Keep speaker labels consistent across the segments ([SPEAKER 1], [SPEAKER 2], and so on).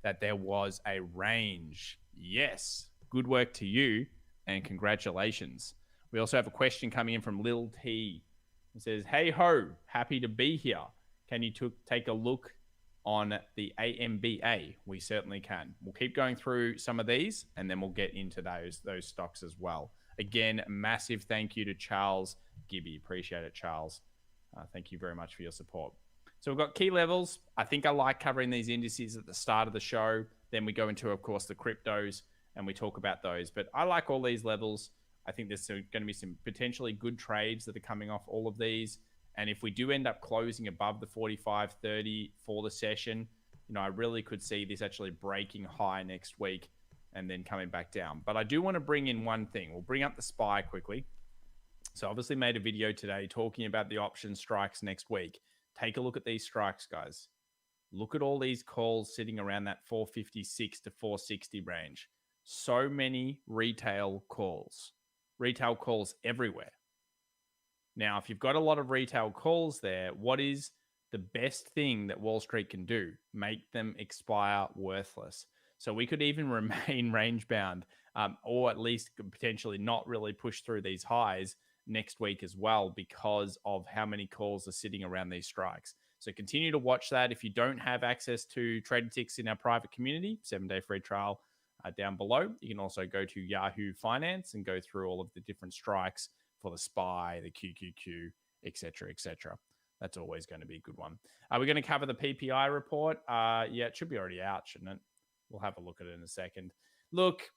[SPEAKER 1] that there was a range. Yes, good work to you and congratulations. We also have a question coming in from Lil T. It says, "Hey ho, happy to be here. Can you take a look on the AMBA?" We certainly can. We'll keep going through some of these and then we'll get into those stocks as well. Again, massive thank you to Charles Gibby. Appreciate it, Charles. Thank you very much for your support. So we've got key levels. I think I like covering these indices at the start of the show. Then we go into, of course, the cryptos and we talk about those. But I like all these levels. I think there's going to be some potentially good trades that are coming off all of these. And if we do end up closing above the 45.30 for the session, I really could see this actually breaking high next week and then coming back down. But I do want to bring in one thing. We'll bring up the SPY quickly. So obviously made a video today talking about the option strikes next week. Take a look at these strikes, guys. Look at all these calls sitting around that 456 to 460 range. So many retail calls everywhere. Now, if you've got a lot of retail calls there, what is the best thing that Wall Street can do? Make them expire worthless. So we could even remain range bound, or at least potentially not really push through these highs next week as well, because of how many calls are sitting around these strikes. So continue to watch that. If you don't have access to Trading Ticks in our private community, 7-day free trial down below. You can also go to Yahoo Finance and go through all of the different strikes for the SPY, the QQQ, etc., etc. That's always going to be a good one. Are we going to cover the PPI report? Yeah, it should be already out, shouldn't it? We'll have a look at it in a second. Look,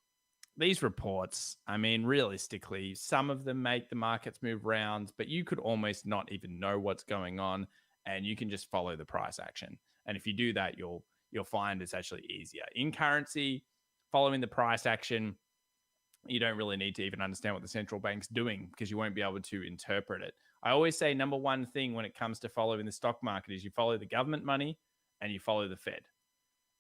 [SPEAKER 1] these reports, I mean, realistically, some of them make the markets move around, but you could almost not even know what's going on, and you can just follow the price action. And if you do that, you'll find it's actually easier. In currency, following the price action, you don't really need to even understand what the central bank's doing because you won't be able to interpret it. I always say number one thing when it comes to following the stock market is you follow the government money and you follow the Fed.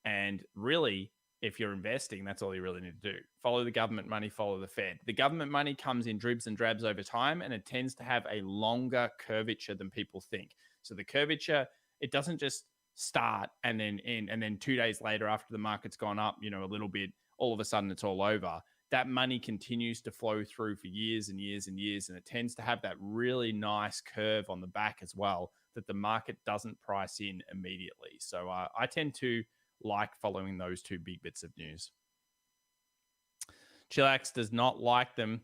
[SPEAKER 1] And really, if you're investing, that's all you really need to do. Follow the government money, follow the Fed. The government money comes in dribs and drabs over time, and it tends to have a longer curvature than people think. So the curvature, it doesn't just start and then end, and then 2 days later, after the market's gone up, a little bit, all of a sudden it's all over. That money continues to flow through for years and years and years, and it tends to have that really nice curve on the back as well that the market doesn't price in immediately. So I tend to like following those two big bits of news. Chillax does not like them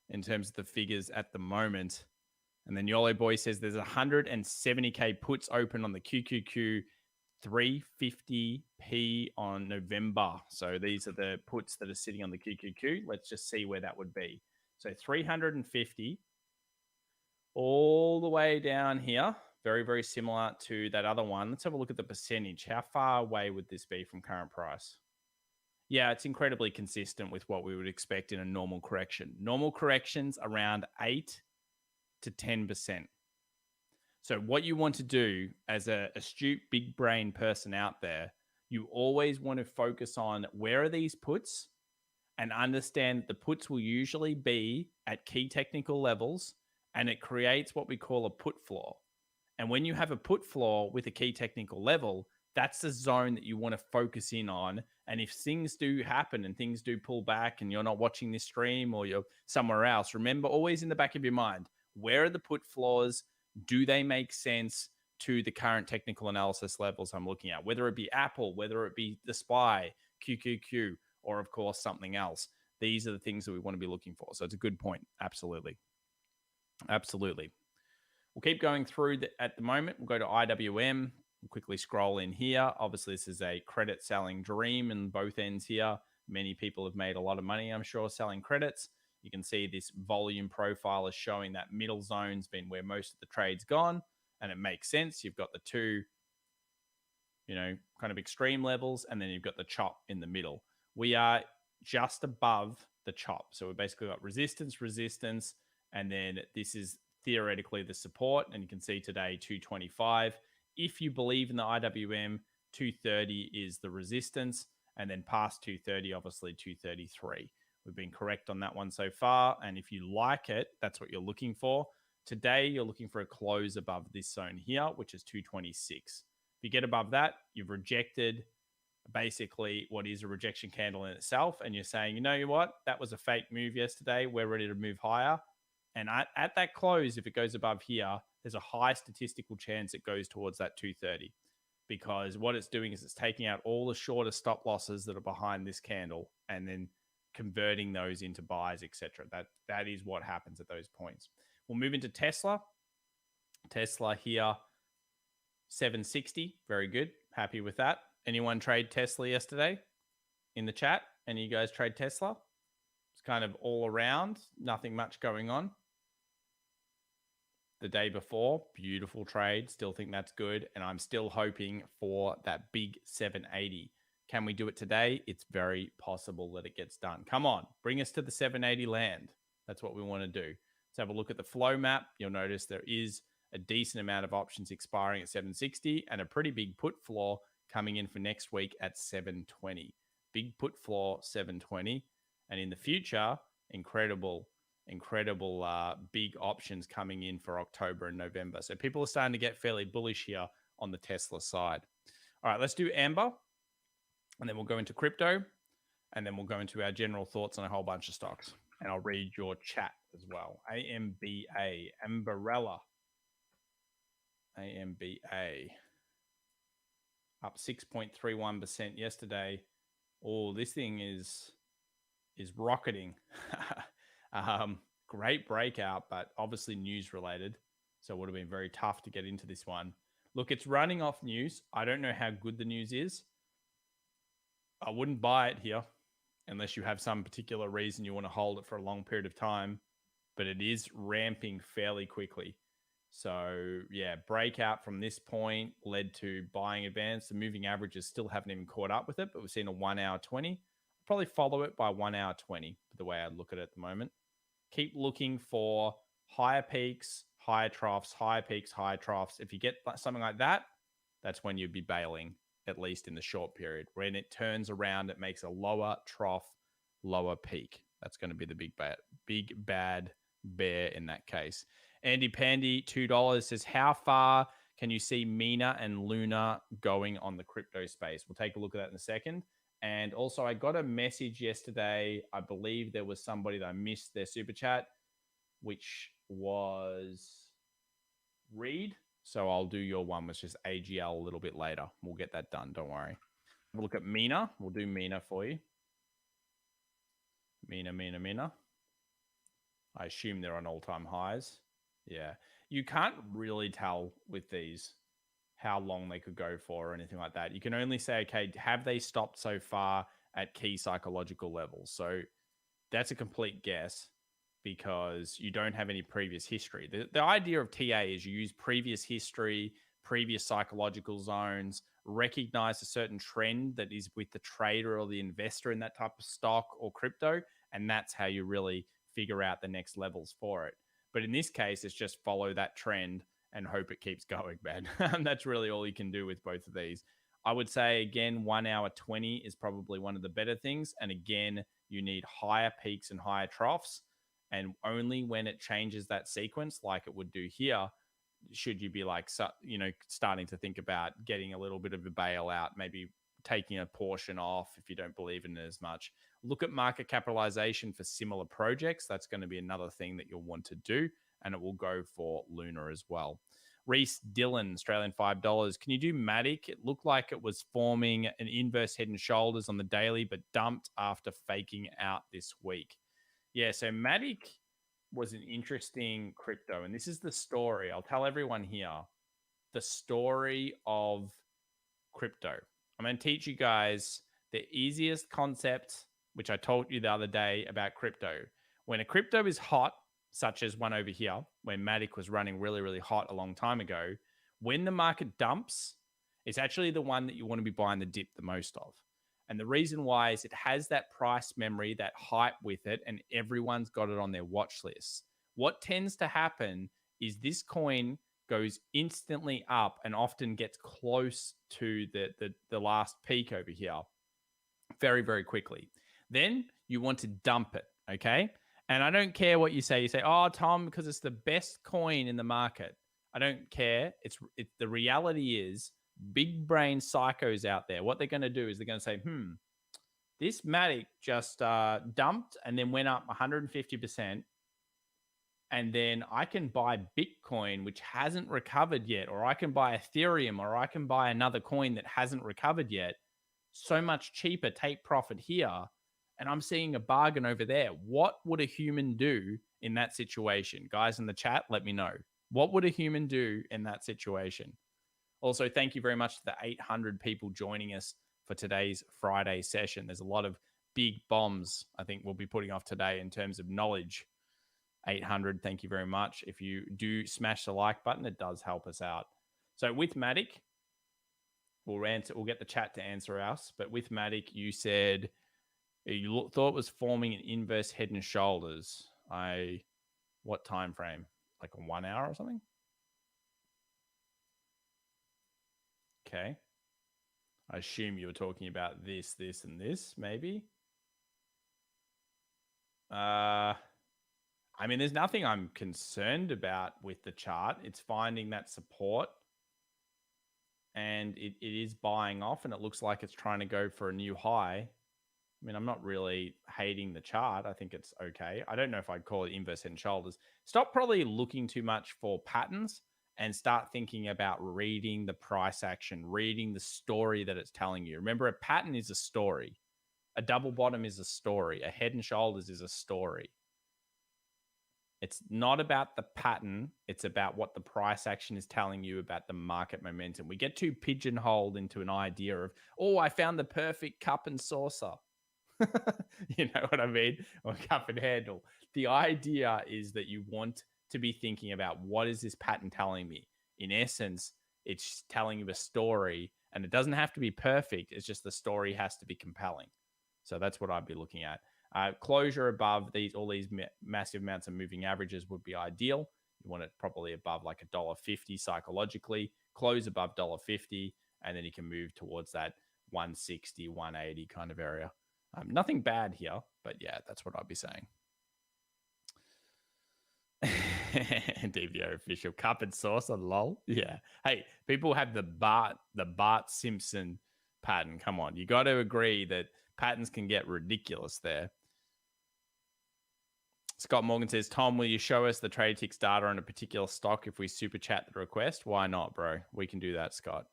[SPEAKER 1] in terms of the figures at the moment. And then YOLO Boy says there's 170K puts open on the QQQ 350p on November. So these are the puts that are sitting on the QQQ. Let's just see where that would be. So 350 all the way down here. Very, very similar to that other one. Let's have a look at the percentage. How far away would this be from current price? Yeah, it's incredibly consistent with what we would expect in a normal correction. Normal corrections around 8 to 10%. So what you want to do as an astute big brain person out there, you always want to focus on where are these puts and understand that the puts will usually be at key technical levels, and it creates what we call a put floor. And when you have a put floor with a key technical level, that's the zone that you want to focus in on. And if things do happen and things do pull back and you're not watching this stream or you're somewhere else, remember always in the back of your mind, where are the put floors? Do they make sense to the current technical analysis levels I'm looking at? Whether it be Apple, whether it be the SPY, QQQ, or of course something else. These are the things that we want to be looking for. So it's a good point. Absolutely. Absolutely. We'll keep going through at the moment. We'll go to IWM. We'll quickly scroll in here. Obviously, this is a credit selling dream in both ends here. Many people have made a lot of money, I'm sure, selling credits. You can see this volume profile is showing that middle zone's been where most of the trade's gone, and it makes sense. You've got the two, kind of extreme levels, and then you've got the chop in the middle. We are just above the chop. So we've basically got resistance, and then this is theoretically the support, and you can see today 225. If you believe in the IWM, 230 is the resistance, and then past 230, obviously 233. We've been correct on that one so far, and if you like it, that's what you're looking for. Today, you're looking for a close above this zone here, which is 226. If you get above that, you've rejected basically what is a rejection candle in itself. And you're saying, you know what? That was a fake move yesterday. We're ready to move higher. And at that close, if it goes above here, there's a high statistical chance it goes towards that 230, because what it's doing is it's taking out all the shorter stop losses that are behind this candle and then converting those into buys, etc. That is what happens at those points. We'll move into Tesla. Tesla here, 760. Very good. Happy with that. Anyone trade Tesla yesterday in the chat? Any of you guys trade Tesla? It's kind of all around, nothing much going on. The day before, beautiful trade. Still think that's good. And I'm still hoping for that big 780. Can we do it today? It's very possible that it gets done. Come on, bring us to the 780 land. That's what we want to do. Let's have a look at the flow map. You'll notice there is a decent amount of options expiring at 760 and a pretty big put floor coming in for next week at 720. Big put floor, 720. And in the future, incredible big options coming in for October and November. So people are starting to get fairly bullish here on the Tesla side. All right, let's do Amber, and then we'll go into crypto, and then we'll go into our general thoughts on a whole bunch of stocks. And I'll read your chat as well. AMBA, Amberella. AMBA. Up 6.31% yesterday. Oh, this thing is rocketing. Great breakout, but obviously news related. So it would have been very tough to get into this one. Look, it's running off news. I don't know how good the news is. I wouldn't buy it here unless you have some particular reason you want to hold it for a long period of time, but it is ramping fairly quickly. So yeah, breakout from this point led to buying advance. The moving averages still haven't even caught up with it, but we've seen a 1 hour 20. Probably follow it by 1 hour 20, the way I look at it at the moment. Keep looking for higher peaks, higher troughs, higher peaks, higher troughs. If you get something like that, that's when you'd be bailing, at least in the short period. When it turns around, it makes a lower trough, lower peak. That's going to be the big bad bear in that case. Andy Pandy, $2 says, how far can you see Mina and Luna going on the crypto space? We'll take a look at that in a second. And also, I got a message yesterday. I believe there was somebody that I missed their super chat, which was Reed. So I'll do your one, which is AGL a little bit later. We'll get that done. Don't worry. We'll look at Mina. We'll do Mina for you. Mina. I assume they're on all-time highs. Yeah. You can't really tell with these how long they could go for or anything like that. You can only say, okay, have they stopped so far at key psychological levels? So that's a complete guess because you don't have any previous history. The idea of TA is you use previous history, previous psychological zones, recognize a certain trend that is with the trader or the investor in that type of stock or crypto, and that's how you really figure out the next levels for it. But in this case, it's just follow that trend and hope it keeps going, man. That's really all you can do with both of these. I would say, again, 1 hour 20 is probably one of the better things. And again, you need higher peaks and higher troughs. And only when it changes that sequence, like it would do here, should you be like, starting to think about getting a little bit of a bailout, maybe taking a portion off if you don't believe in it as much. Look at market capitalization for similar projects. That's going to be another thing that you'll want to do. And it will go for Luna as well. Reese Dillon, Australian $5. Can you do Matic? It looked like it was forming an inverse head and shoulders on the daily, but dumped after faking out this week. Yeah, so Matic was an interesting crypto. And this is the story. I'll tell everyone here the story of crypto. I'm going to teach you guys the easiest concept, which I told you the other day about crypto. When a crypto is hot, such as one over here, when Matic was running really, really hot a long time ago, when the market dumps, it's actually the one that you want to be buying the dip the most of. And the reason why is it has that price memory, that hype with it, and everyone's got it on their watch list. What tends to happen is this coin goes instantly up and often gets close to the last peak over here very, very quickly. Then you want to dump it, okay? And I don't care what you say. You say, oh, Tom, because it's the best coin in the market. I don't care. It's the reality is big brain psychos out there, what they're going to do is they're going to say, this Matic just dumped and then went up 150%. And then I can buy Bitcoin, which hasn't recovered yet, or I can buy Ethereum, or I can buy another coin that hasn't recovered yet. So much cheaper, take profit here. And I'm seeing a bargain over there. What would a human do in that situation? Guys in the chat, let me know. What would a human do in that situation? Also, thank you very much to the 800 people joining us for today's Friday session. There's a lot of big bombs I think we'll be putting off today in terms of knowledge. 800, thank you very much. If you do smash the like button, it does help us out. So with Matic, we'll get the chat to answer us. But with Matic, you said you thought it was forming an inverse head and shoulders. What time frame? Like 1 hour or something? Okay. I assume you were talking about this, and this, maybe. I mean, there's nothing I'm concerned about with the chart. It's finding that support, and it is buying off, and it looks like it's trying to go for a new high. I mean, I'm not really hating the chart. I think it's okay. I don't know if I'd call it inverse head and shoulders. Stop probably looking too much for patterns and start thinking about reading the price action, reading the story that it's telling you. Remember, a pattern is a story. A double bottom is a story. A head and shoulders is a story. It's not about the pattern. It's about what the price action is telling you about the market momentum. We get too pigeonholed into an idea of, oh, I found the perfect cup and saucer. You know what I mean? Or cup and handle. The idea is that you want to be thinking about, what is this pattern telling me? In essence, it's telling you a story, and it doesn't have to be perfect. It's just the story has to be compelling. So that's what I'd be looking at. Closure above all these massive amounts of moving averages would be ideal. You want it probably above like $1.50 psychologically. Close above $1.50, and then you can move towards that 160, 180 kind of area. Nothing bad here, but yeah, that's what I'd be saying. DVO official cup and saucer, lol. Yeah. Hey, people have the Bart Simpson pattern. Come on, you got to agree that patterns can get ridiculous there. Scott Morgan says, Tom, will you show us the TradeTix data on a particular stock if we super chat the request? Why not, bro? We can do that, Scott.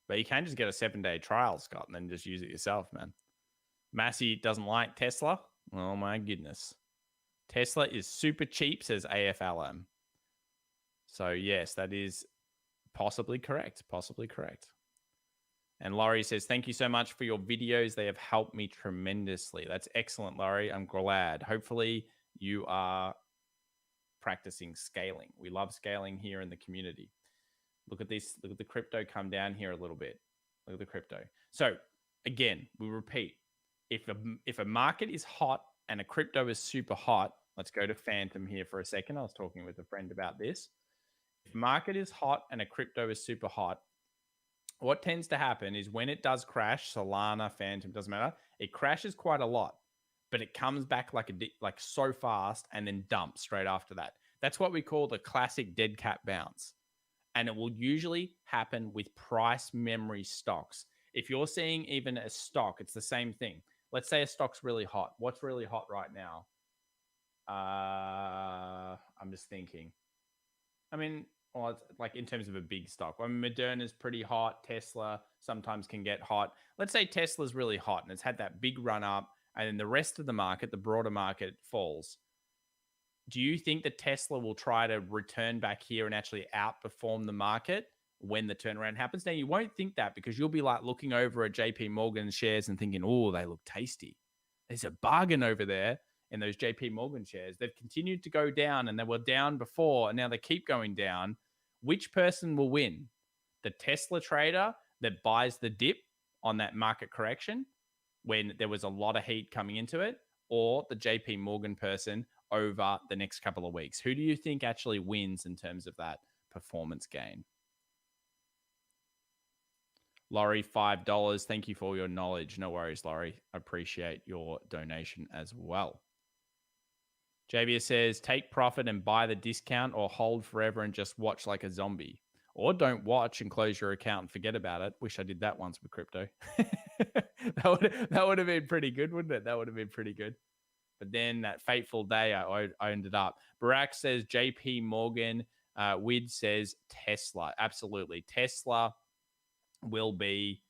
[SPEAKER 1] But you can just get a 7-day trial, Scott, and then just use it yourself, man. Massey doesn't like Tesla. Oh, my goodness. Tesla is super cheap, says AFLM. So, yes, that is possibly correct. Possibly correct. And Laurie says, thank you so much for your videos. They have helped me tremendously. That's excellent, Laurie. I'm glad. Hopefully you are practicing scaling. We love scaling here in the community. Look at this. Look at the crypto come down here a little bit. Look at the crypto. So again, we repeat, if a market is hot and a crypto is super hot, let's go to Phantom here for a second. I was talking with a friend about this. If market is hot and a crypto is super hot, what tends to happen is when it does crash, Solana, Phantom, doesn't matter, it crashes quite a lot, but it comes back like so fast and then dumps straight after that. That's what we call the classic dead cat bounce. And it will usually happen with price memory stocks. If you're seeing even a stock, it's the same thing. Let's say a stock's really hot. What's really hot right now? I'm just thinking. I mean, well, it's like in terms of a big stock. I mean, Moderna's pretty hot. Tesla sometimes can get hot. Let's say Tesla's really hot and it's had that big run up, and then the rest of the market, the broader market, falls. Do you think that Tesla will try to return back here and actually outperform the market when the turnaround happens? Now, you won't think that because you'll be like looking over at JP Morgan shares and thinking, oh, they look tasty. There's a bargain over there in those JP Morgan shares. They've continued to go down, and they were down before, and now they keep going down. Which person will win? The Tesla trader that buys the dip on that market correction when there was a lot of heat coming into it, or the JP Morgan person over the next couple of weeks? Who do you think actually wins in terms of that performance gain? Laurie, $5. Thank you for your knowledge. No worries, Laurie. Appreciate your donation as well. JBS says, take profit and buy the discount, or hold forever and just watch like a zombie. or don't watch and close your account and forget about it. Wish I did that once with crypto. that would have been pretty good, wouldn't it? That would have been pretty good. But then that fateful day, I owned it up. Barack says JP Morgan. Wid says Tesla. Absolutely. Tesla will be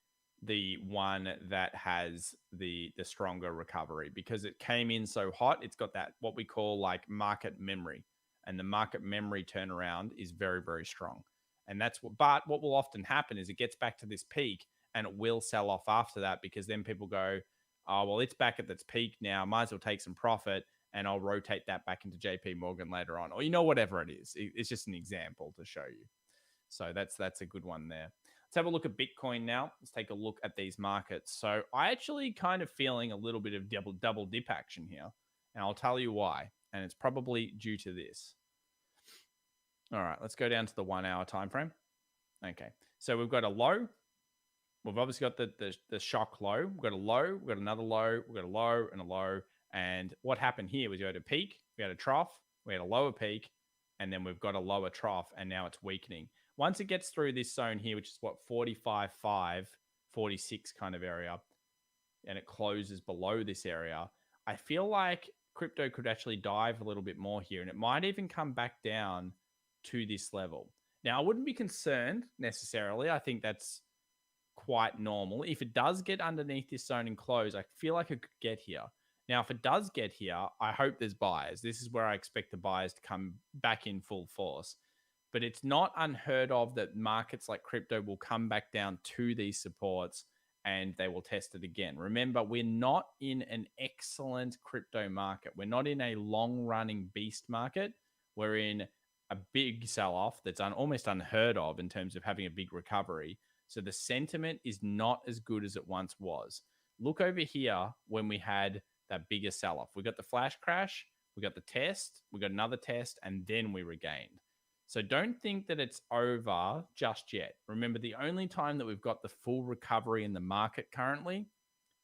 [SPEAKER 1] the one that has the stronger recovery because it came in so hot. It's got that what we call like market memory, and the market memory turnaround is very, very strong. And that's what will often happen is it gets back to this peak and it will sell off after that because then people go, oh, well, it's back at its peak now. Might as well take some profit and I'll rotate that back into JP Morgan later on. Or, whatever it is. It's just an example to show you. So that's a good one there. Let's have a look at Bitcoin now. Let's take a look at these markets. So I actually kind of feeling a little bit of double dip action here. And I'll tell you why. And it's probably due to this. All right, let's go down to the 1 hour time frame. Okay, so we've got a low. We've obviously got the shock low. We've got a low. We've got another low. We've got a low and a low. And what happened here was you had a peak, we had a trough, we had a lower peak, and then we've got a lower trough, and now it's weakening. Once it gets through this zone here, which is what, 45.5, 46 kind of area, and it closes below this area, I feel like crypto could actually dive a little bit more here, and it might even come back down to this level. Now, I wouldn't be concerned necessarily. I think that's quite normal. If it does get underneath this zone and close, I feel like it could get here. Now, if it does get here, I hope there's buyers. This is where I expect the buyers to come back in full force. But it's not unheard of that markets like crypto will come back down to these supports and they will test it again. Remember, we're not in an excellent crypto market. We're not in a long-running beast market. We're in a big sell-off that's almost unheard of in terms of having a big recovery. So the sentiment is not as good as it once was. Look over here when we had that bigger sell-off. We got the flash crash, we got the test, we got another test, and then we regained. So don't think that it's over just yet. Remember, the only time that we've got the full recovery in the market currently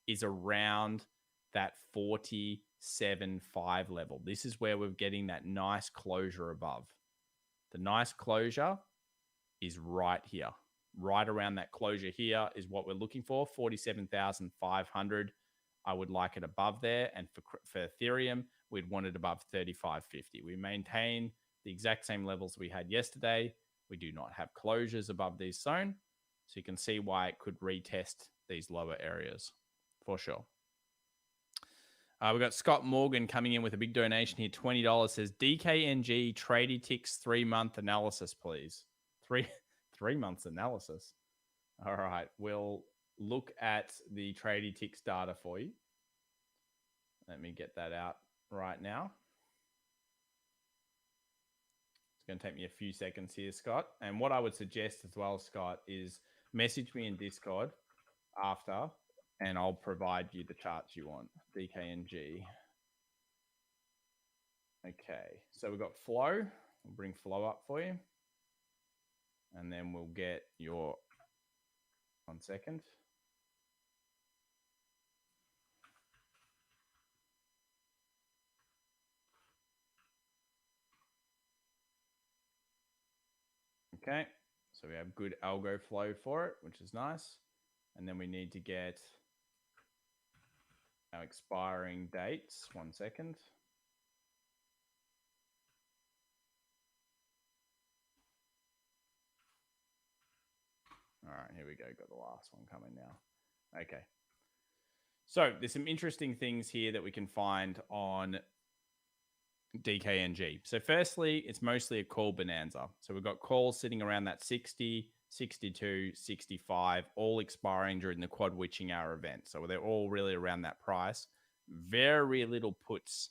[SPEAKER 1] is around that 47.5 level. This is where we're getting that nice closure above. The nice closure is right here. Right around that closure here is what we're looking for, 47,500. I would like it above there. And for Ethereum, we'd want it above 35.50. We maintain the exact same levels we had yesterday. We do not have closures above this zone. So you can see why it could retest these lower areas for sure. We've got Scott Morgan coming in with a big donation here, $20. Says DKNG Tradie Ticks 3-month analysis, please. Three months analysis. All right, we'll look at the Tradie Ticks data for you. Let me get that out right now. It's going to take me a few seconds here, Scott. And what I would suggest as well, Scott, is message me in Discord after, and I'll provide you the charts you want. DKNG. Okay, so we've got flow. We'll bring flow up for you. And then we'll get your, 1 second. Okay, so we have good algo flow for it, which is nice. And then we need to get our expiring dates. 1 second. All right, here we go. Got the last one coming now. Okay. So there's some interesting things here that we can find on DKNG. So firstly, it's mostly a call bonanza. So we've got calls sitting around that 60, 62, 65, all expiring during the quad witching hour event. So they're all really around that price. Very little puts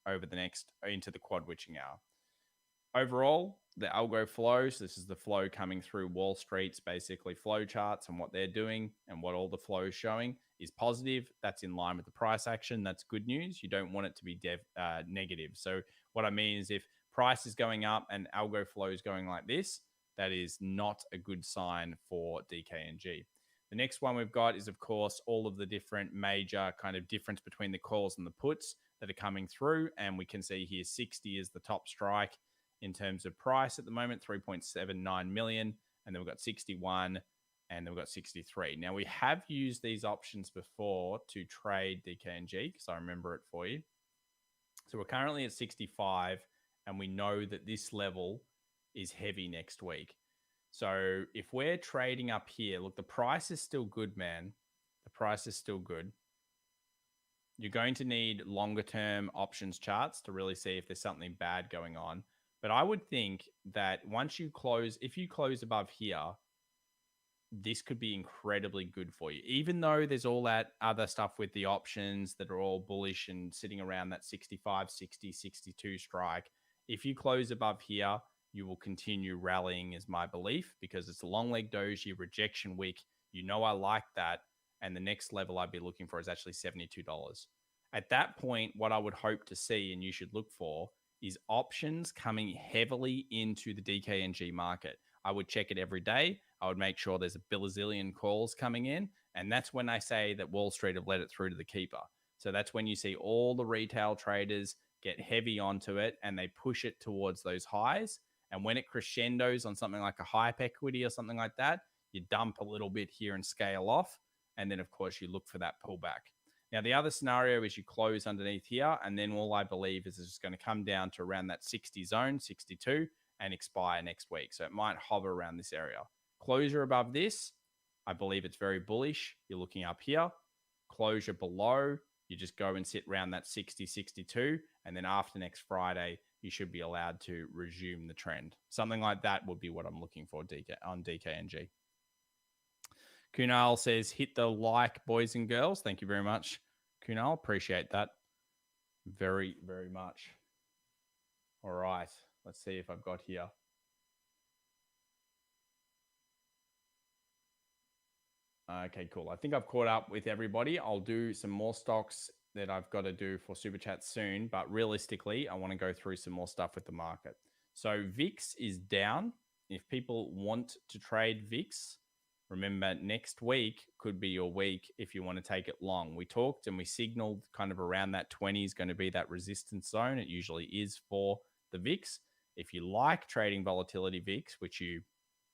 [SPEAKER 1] over the next into the quad witching hour. Overall, the algo flows, this is the flow coming through Wall Street's basically flow charts and what they're doing and what all the flow is showing is positive. That's in line with the price action. That's good news. You don't want it to be negative. So what I mean is if price is going up and algo flow is going like this, that is not a good sign for DKNG. The next one we've got is, of course, all of the different major kind of difference between the calls and the puts that are coming through. And we can see here 60 is the top strike in terms of price at the moment, 3.79 million. and then we've got 61, and then we've got 63. Now, we have used these options before to trade DKNG because I remember it for you. So we're currently at 65, and we know that this level is heavy next week. So if we're trading up here, look, the price is still good, man. The price is still good. You're going to need longer term options charts to really see if there's something bad going on. But I would think that once you close, if you close above here, this could be incredibly good for you. Even though there's all that other stuff with the options that are all bullish and sitting around that 65, 60, 62 strike, if you close above here, you will continue rallying is my belief because it's a long leg doji rejection week. You know, I like that. And the next level I'd be looking for is actually $72. At that point, what I would hope to see and you should look for is options coming heavily into the DKNG market. I would check it every day. I would make sure there's a bazillion calls coming in. And that's when I say that Wall Street have let it through to the keeper. So that's when you see all the retail traders get heavy onto it and they push it towards those highs. And when it crescendos on something like a hype equity or something like that, you dump a little bit here and scale off. And then, of course, you look for that pullback. Now, the other scenario is you close underneath here. And then all I believe is it's just going to come down to around that 60 zone, 62, and expire next week. So it might hover around this area. Closure above this, I believe it's very bullish. You're looking up here. Closure below, you just go and sit around that 60, 62. And then after next Friday, you should be allowed to resume the trend. Something like that would be what I'm looking for on DKNG. Kunal says, hit the like, boys and girls. Thank you very much, Kunal. Appreciate that very, very much. All right. Let's see if I've got here. Okay, cool. I think I've caught up with everybody. I'll do some more stocks that I've got to do for Super Chat soon. But realistically, I want to go through some more stuff with the market. So VIX is down. If people want to trade VIX, remember next week could be your week if you want to take it long. We talked and we signaled kind of around that 20 is going to be that resistance zone. It usually is for the VIX. If you like trading volatility VIX, which you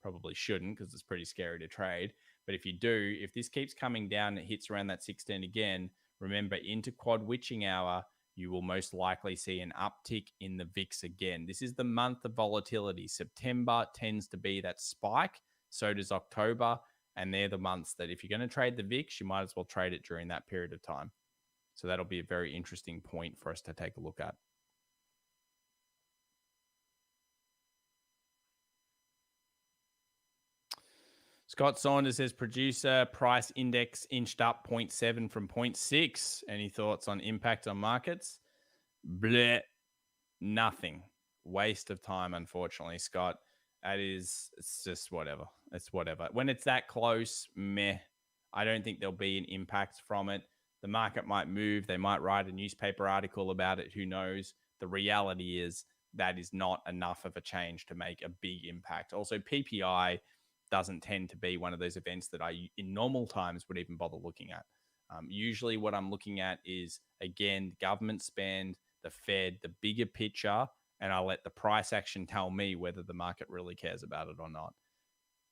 [SPEAKER 1] probably shouldn't because it's pretty scary to trade. But if you do, if this keeps coming down and it hits around that 16 again, remember into quad witching hour, you will most likely see an uptick in the VIX again. This is the month of volatility. September tends to be that spike. So does October. And they're the months that if you're going to trade the VIX, you might as well trade it during that period of time. So that'll be a very interesting point for us to take a look at. Scott Saunders says, producer price index inched up 0.7 from 0.6. Any thoughts on impact on markets? Bleh. Nothing. Waste of time, unfortunately, Scott. It's just whatever. It's whatever. When it's that close, meh. I don't think there'll be an impact from it. The market might move. They might write a newspaper article about it. Who knows? The reality is that is not enough of a change to make a big impact. Also, PPI doesn't tend to be one of those events that I, in normal times, would even bother looking at. Usually what I'm looking at is, again, government spend, the Fed, the bigger picture, and I'll let the price action tell me whether the market really cares about it or not.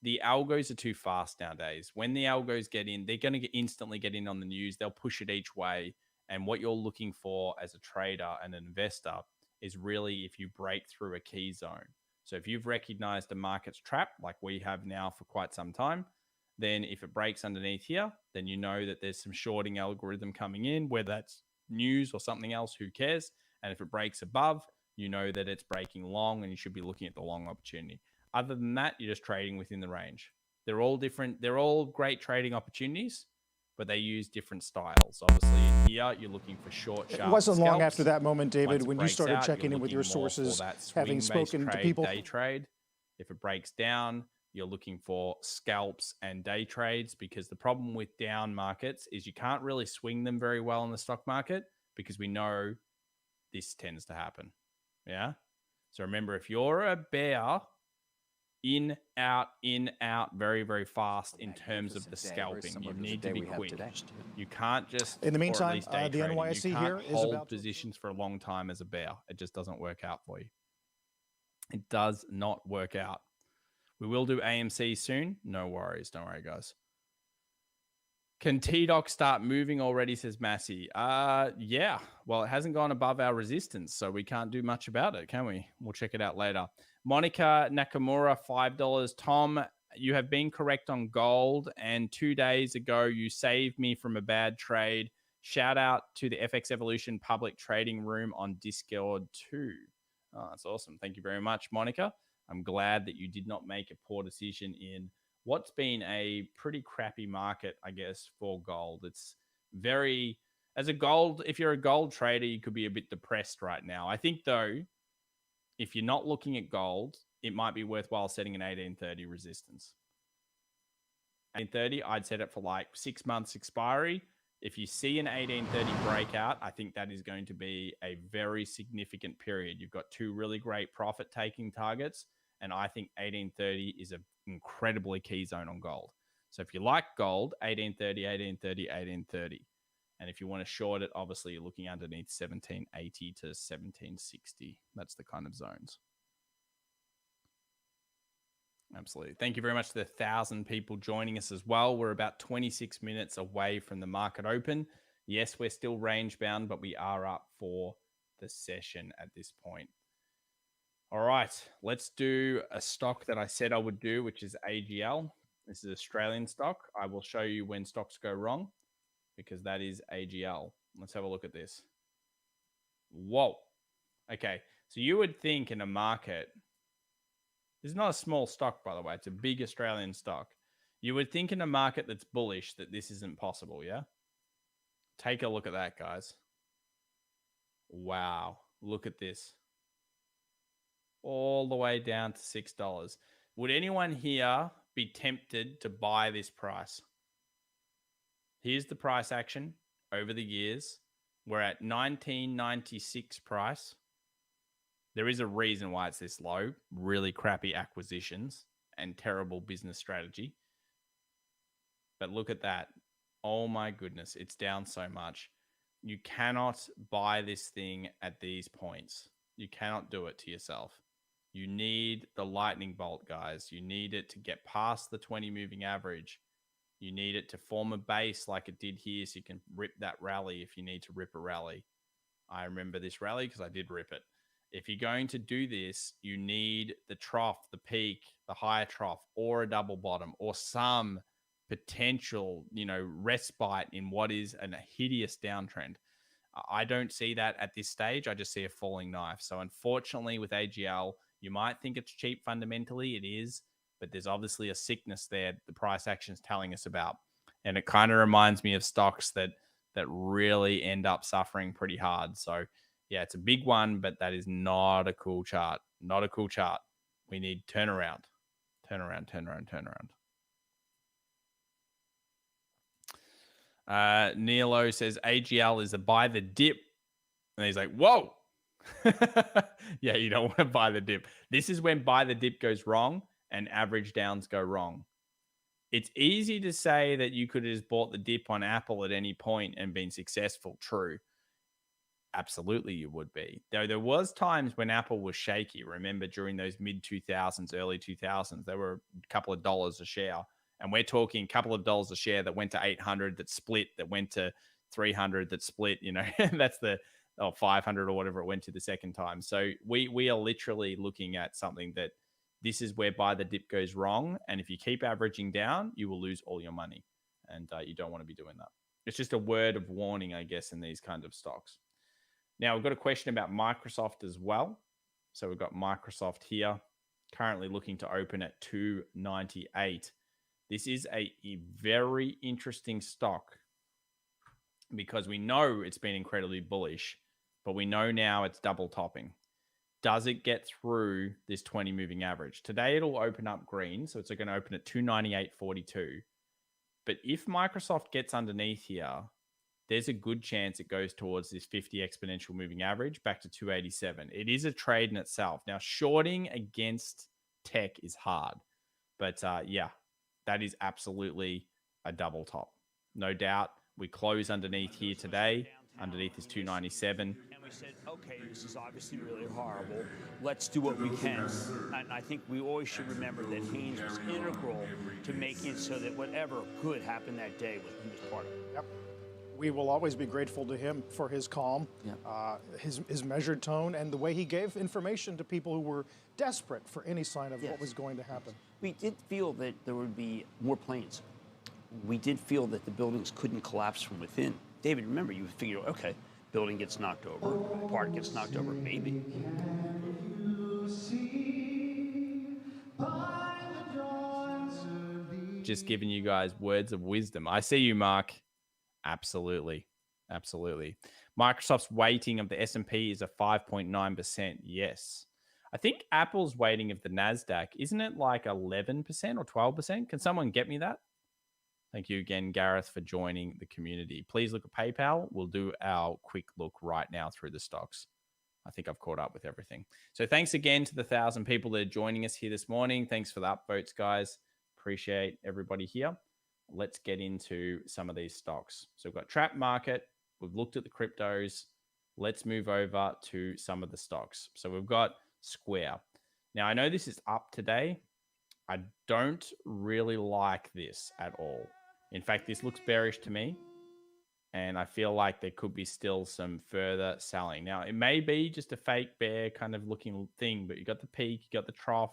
[SPEAKER 1] The algos are too fast nowadays. When the algos get in, they're going to instantly get in on the news. They'll push it each way. And what you're looking for as a trader and an investor is really if you break through a key zone. So if you've recognized the market's trap, like we have now for quite some time, then if it breaks underneath here, then you know that there's some shorting algorithm coming in, whether that's news or something else, who cares? And if it breaks above, you know that it's breaking long and you should be looking at the long opportunity. Other than that, you're just trading within the range. They're all different. They're all great trading opportunities, but they use different styles. Obviously, here you're looking for short, sharp.
[SPEAKER 2] It wasn't
[SPEAKER 1] scalps.
[SPEAKER 2] long after that moment, David, when you started
[SPEAKER 1] out,
[SPEAKER 2] checking in with your sources, having spoken to people.
[SPEAKER 1] Day trade. If it breaks down, you're looking for scalps and day trades, because the problem with down markets is you can't really swing them very well in the stock market because we know this tends to happen. Yeah. So remember, if you're a bear, in, out, very, very fast in terms of the scalping. You need to be quick. You can't just,
[SPEAKER 2] in the meantime,
[SPEAKER 1] the
[SPEAKER 2] NYSE here is
[SPEAKER 1] hold positions for a long time as a bear. It just doesn't work out for you. It does not work out. We will do AMC soon. No worries. Don't worry, guys. Can TDOC start moving already, says Massey? Yeah. Well, it hasn't gone above our resistance, so we can't do much about it, can we? We'll check it out later. Monica Nakamura, $5. Tom, you have been correct on gold, and 2 days ago, you saved me from a bad trade. Shout out to the FX Evolution public trading room on Discord too. Oh, that's awesome. Thank you very much, Monica. I'm glad that you did not make a poor decision in what's been a pretty crappy market, I guess, for gold. It's very, as a gold, if you're a gold trader, you could be a bit depressed right now. I think, though, if you're not looking at gold, it might be worthwhile setting an 1830 resistance. 1830, I'd set it for like 6 months expiry. If you see an 1830 breakout, I think that is going to be a very significant period. You've got two really great profit-taking targets, and I think 1830 is an incredibly key zone on gold. So if you like gold, 1830, 1830, 1830. And if you want to short it, obviously you're looking underneath 1780 to 1760. That's the kind of zones. Absolutely. Thank you very much to the 1,000 people joining us as well. We're about 26 minutes away from the market open. Yes, we're still range bound, but we are up for the session at this point. All right, let's do a stock that I said I would do, which is AGL. This is Australian stock. I will show you when stocks go wrong because that is AGL. Let's have a look at this. Whoa. Okay, so you would think in a market, this is not a small stock, by the way. It's a big Australian stock. You would think in a market that's bullish that this isn't possible, yeah? Take a look at that, guys. Wow, look at this. All the way down to $6. Would anyone here be tempted to buy this price? Here's the price action over the years. We're at 1996 price. There is a reason why it's this low. Really crappy acquisitions and terrible business strategy. But look at that. Oh my goodness, it's down so much. You cannot buy this thing at these points. You cannot do it to yourself. You need the lightning bolt, guys. You need it to get past the 20 moving average. You need it to form a base like it did here so you can rip that rally if you need to rip a rally. I remember this rally because I did rip it. If you're going to do this, you need the trough, the peak, the higher trough, or a double bottom, or some potential, respite in what is a hideous downtrend. I don't see that at this stage. I just see a falling knife. So unfortunately with AGL, you might think it's cheap fundamentally. It is, but there's obviously a sickness there the price action is telling us about. And it kind of reminds me of stocks that really end up suffering pretty hard. So yeah, it's a big one, but that is not a cool chart. Not a cool chart. We need turnaround. Nilo says AGL is a buy the dip. And he's like, whoa. Yeah, you don't want to buy the dip. This is when buy the dip goes wrong and average downs go wrong. It's easy to say that you could have just bought the dip on Apple at any point and been successful. True. Absolutely, you would be. Though there was times when Apple was shaky. Remember during those mid-2000s, early 2000s, there were a couple of dollars a share. And we're talking a couple of dollars a share that went to 800, that split, that went to 300, that split, that's the 500 or whatever it went to the second time. So we are literally looking at something that this is where buy the dip goes wrong. And if you keep averaging down, you will lose all your money. And you don't want to be doing that. It's just a word of warning, I guess, in these kind of stocks. Now, we've got a question about Microsoft as well. So we've got Microsoft here, currently looking to open at 298. This is a very interesting stock because we know it's been incredibly bullish, but we know now it's double topping. Does it get through this 20 moving average? Today, it'll open up green, so it's going to open at 298.42. But if Microsoft gets underneath here, there's a good chance it goes towards this 50 exponential moving average back to 287. It is a trade in itself. Now, shorting against tech is hard, but yeah, that is absolutely a double top. No doubt. We close underneath here today. Underneath is 297.
[SPEAKER 3] And we said, okay, this is obviously really horrible. Let's do what we can. And I think we always should remember that Haynes was integral to making it so that whatever good happened that day, he was part of it.
[SPEAKER 2] Yep. We will always be grateful to him for his calm, his measured tone, and the way he gave information to people who were desperate for any sign of what was going to happen.
[SPEAKER 3] We did feel that there would be more planes. We did feel that the buildings couldn't collapse from within. David, remember, you figure, okay, building gets knocked over, part gets knocked over, maybe.
[SPEAKER 1] Just giving you guys words of wisdom. I see you, Mark. Absolutely. Absolutely. Microsoft's weighting of the S&P is a 5.9%. Yes. I think Apple's weighting of the NASDAQ, isn't it like 11% or 12%? Can someone get me that? Thank you again, Gareth, for joining the community. Please look at PayPal. We'll do our quick look right now through the stocks. I think I've caught up with everything. So thanks again to the 1,000 people that are joining us here this morning. Thanks for the upvotes, guys. Appreciate everybody here. Let's get into some of these stocks. So we've got Trap Market. We've looked at the cryptos. Let's move over to some of the stocks. So we've got Square. Now, I know this is up today. I don't really like this at all. In fact, this looks bearish to me. And I feel like there could be still some further selling. Now, it may be just a fake bear kind of looking thing, but you got the peak, you got the trough,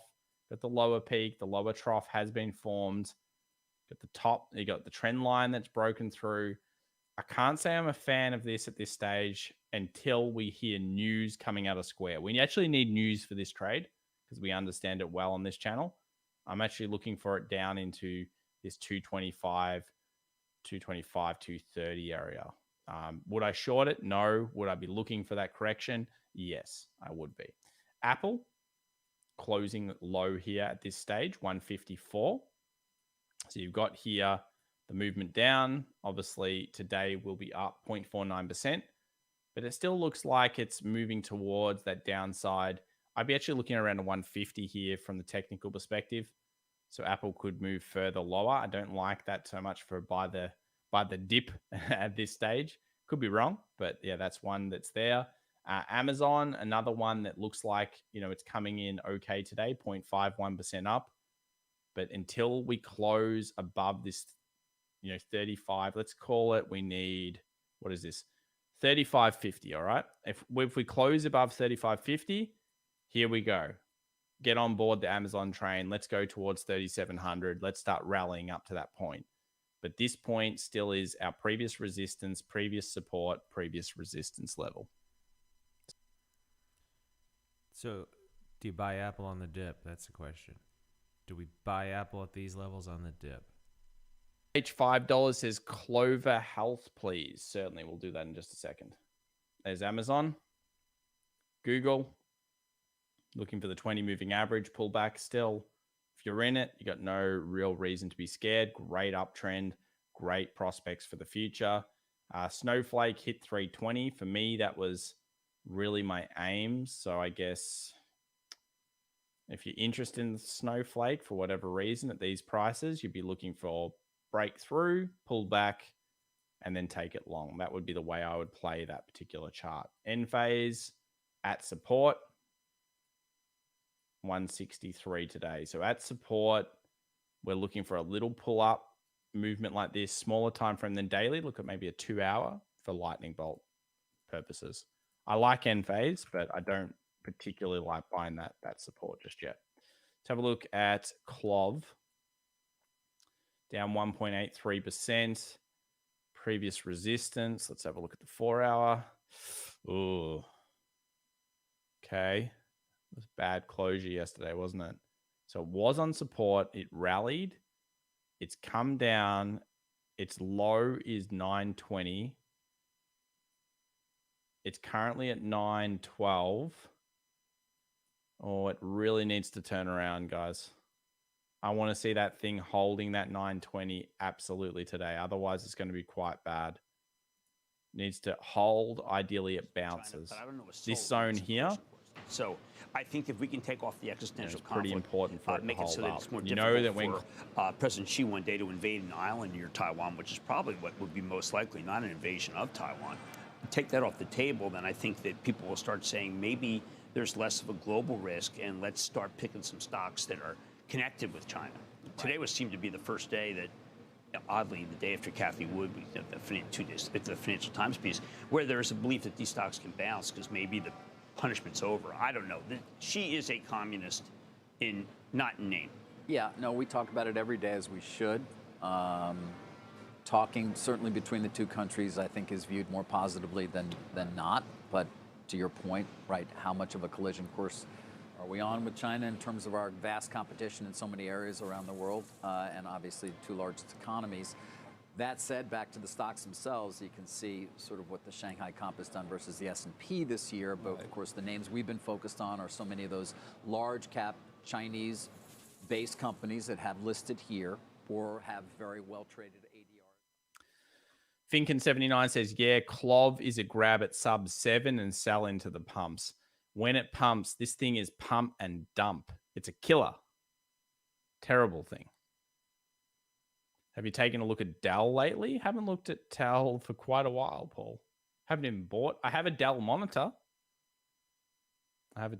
[SPEAKER 1] you got the lower peak, the lower trough has been formed. You got the top, you got the trend line that's broken through. I can't say I'm a fan of this at this stage until we hear news coming out of Square. We actually need news for this trade because we understand it well on this channel. I'm actually looking for it down into this 225, 230 area. Would I short it? No. Would I be looking for that correction? Yes, I would be. Apple closing low here at this stage, 154. So you've got here the movement down. Obviously, today will be up 0.49%, but it still looks like it's moving towards that downside. I'd be actually looking around a 150 here from the technical perspective. So Apple could move further lower. I don't like that so much for by the dip at this stage. Could be wrong, but yeah, that's one that's there. Amazon, another one that looks like, it's coming in okay today, 0.51% up. But until we close above this, 35, let's call it, we need, what is this? 35.50, all right? If we close above 35.50, here we go. Get on board the Amazon train. Let's go towards 3,700. Let's start rallying up to that point. But this point still is our previous resistance, previous support, previous resistance level.
[SPEAKER 4] So do you buy Apple on the dip? That's the question. Do we buy Apple at these levels on the dip?
[SPEAKER 1] $5 says Clover Health, please. Certainly, we'll do that in just a second. There's Amazon. Google. Looking for the 20 moving average pullback still. If you're in it, you got no real reason to be scared. Great uptrend. Great prospects for the future. Snowflake hit 320. For me, that was really my aim. So I guess if you're interested in Snowflake for whatever reason at these prices, you'd be looking for breakthrough, pull back, and then take it long. That would be the way I would play that particular chart. Enphase at support. 163 today. So at support, we're looking for a little pull up movement like this, smaller time frame than daily. Look at maybe a 2 hour for lightning bolt purposes. I like Enphase, but I don't particularly like buying that support just yet. Let's have a look at Clove. Down 1.83%. Previous resistance. Let's have a look at the 4 hour. Ooh. Okay. It was bad closure yesterday, wasn't it? So it was on support. It rallied. It's come down. Its low is 920. It's currently at 912. Oh, it really needs to turn around, guys. I want to see that thing holding that 920 absolutely today. Otherwise, it's going to be quite bad. Needs to hold. Ideally, it bounces. This zone here.
[SPEAKER 3] So I think if we can take off the existential conflict,
[SPEAKER 1] pretty important for it
[SPEAKER 3] make
[SPEAKER 1] to
[SPEAKER 3] it so
[SPEAKER 1] hold
[SPEAKER 3] that
[SPEAKER 1] up.
[SPEAKER 3] it's more
[SPEAKER 1] You
[SPEAKER 3] difficult
[SPEAKER 1] know that when
[SPEAKER 3] for President Xi one day to invade an island near Taiwan, which is probably what would be most likely, not an invasion of Taiwan. take that off the table, then I think that people will start saying maybe there's less of a global risk, and let's start picking some stocks that are connected with China. Right. Today seemed to be the first day that, oddly, the day after Kathy Wood, the Financial Times piece, where there is a belief that these stocks can bounce because maybe the punishment's over. I don't know. She is a communist not in name.
[SPEAKER 5] Yeah, no, we talk about it every day, as we should. Talking certainly between the two countries, I think, is viewed more positively than not. But to your point, right, how much of a collision course are we on with China in terms of our vast competition in so many areas around the world, and obviously the two largest economies? That said, back to the stocks themselves, you can see sort of what the Shanghai Comp has done versus the S&P this year. But of course, the names we've been focused on are so many of those large cap Chinese-based companies that have listed here or have very well traded ADR.
[SPEAKER 1] Finken79 says, yeah, Clov is a grab at sub 7 and sell into the pumps. When it pumps, this thing is pump and dump. It's a killer. Terrible thing. Have you taken a look at Dell lately? Haven't looked at Dell for quite a while, Paul. Haven't even bought. I have a Dell monitor. What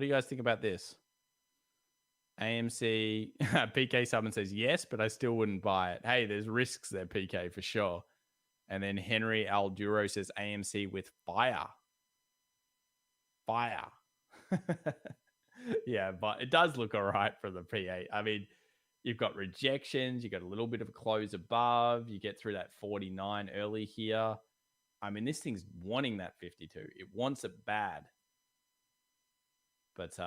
[SPEAKER 1] do you guys think about this? AMC, PK Summon says, yes, but I still wouldn't buy it. Hey, there's risks there, PK, for sure. And then Henry Alduro says, AMC with fire. Yeah, but it does look all right for the P8. I mean, you've got rejections. You got a little bit of a close above. You get through that 49 early here. I mean, this thing's wanting that 52. It wants it bad. But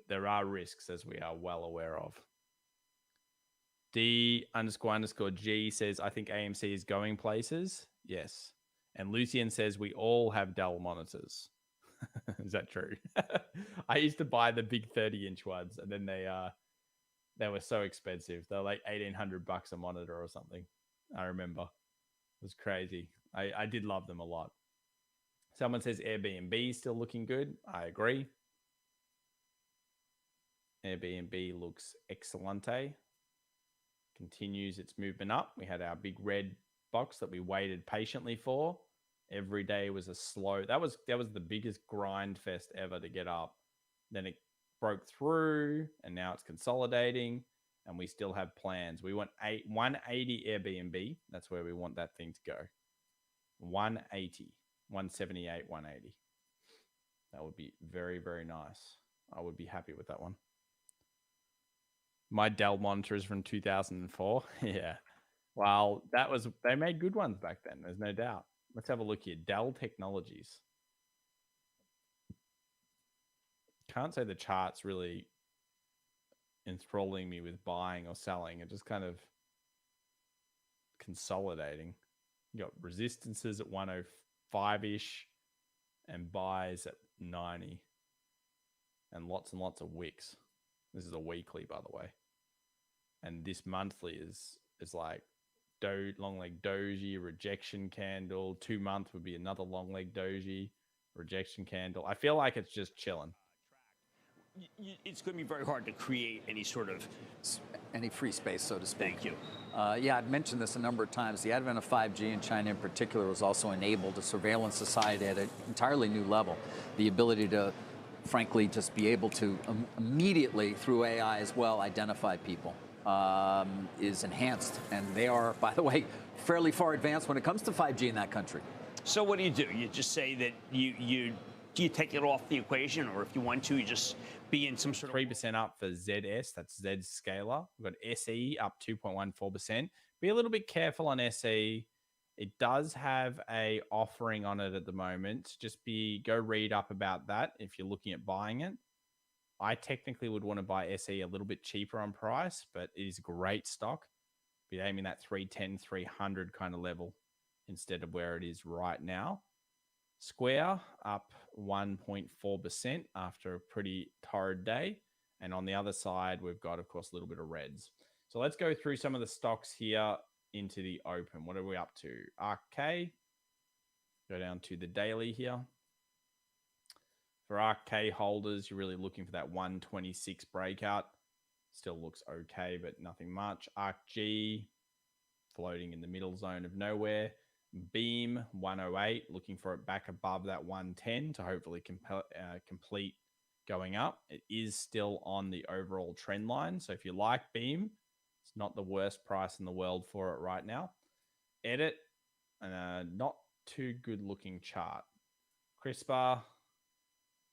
[SPEAKER 1] there are risks, as we are well aware of. D__G says, I think AMC is going places. Yes. And Lucian says, we all have Dell monitors. Is that true? I used to buy the big 30-inch ones, and then they were so expensive. They were like $1,800 a monitor or something. I remember. It was crazy. I did love them a lot. Someone says Airbnb is still looking good. I agree. Airbnb looks excelente. Continues its movement up. We had our big red box that we waited patiently for. Every day was a slow. That was the biggest grind fest ever to get up. Then it broke through, and now it's consolidating, and we still have plans. We want 180 Airbnb. That's where we want that thing to go. 180, 178, 180. That would be very, very nice. I would be happy with that one. My Dell monitor is from 2004. Yeah. Well, they made good ones back then. There's no doubt. Let's have a look here. Dell Technologies. Can't say the chart's really enthralling me with buying or selling. It just kind of consolidating. You got resistances at 105-ish and buys at 90. And lots of wicks. This is a weekly, by the way. And this monthly is like long leg doji, rejection candle. 2 month would be another long leg doji, rejection candle. I feel like it's just chilling.
[SPEAKER 3] It's going to be very hard to create any sort of
[SPEAKER 5] any free space, so to speak.
[SPEAKER 3] Thank you.
[SPEAKER 5] Yeah, I've mentioned this a number of times. The advent of 5G in China in particular was also enabled a surveillance society at an entirely new level. The ability to, frankly, just be able to immediately, through AI as well, identify people is enhanced. And they are, by the way, fairly far advanced when it comes to 5G in that country.
[SPEAKER 3] So what do? You just say that you take it off the equation, or if you want to, you just be in some sort of
[SPEAKER 1] 3% up for ZS. That's Z Scalar. We've got SE up 2.14%. Be a little bit careful on SE. It does have a offering on it at the moment. Just go read up about that if you're looking at buying it. I technically would want to buy SE a little bit cheaper on price, but it is a great stock. Be aiming that 310, 300 kind of level instead of where it is right now. Square up 1.4% after a pretty torrid day. And on the other side, we've got, of course, a little bit of reds. So let's go through some of the stocks here into the open. What are we up to? RK. Go down to the daily here. For RK holders, you're really looking for that 126 breakout. Still looks okay, but nothing much. ARKG floating in the middle zone of nowhere. Beam 108, looking for it back above that 110 to hopefully complete going up. It is still on the overall trend line. So if you like Beam, it's not the worst price in the world for it right now. Edit, not too good looking chart. CRISPR,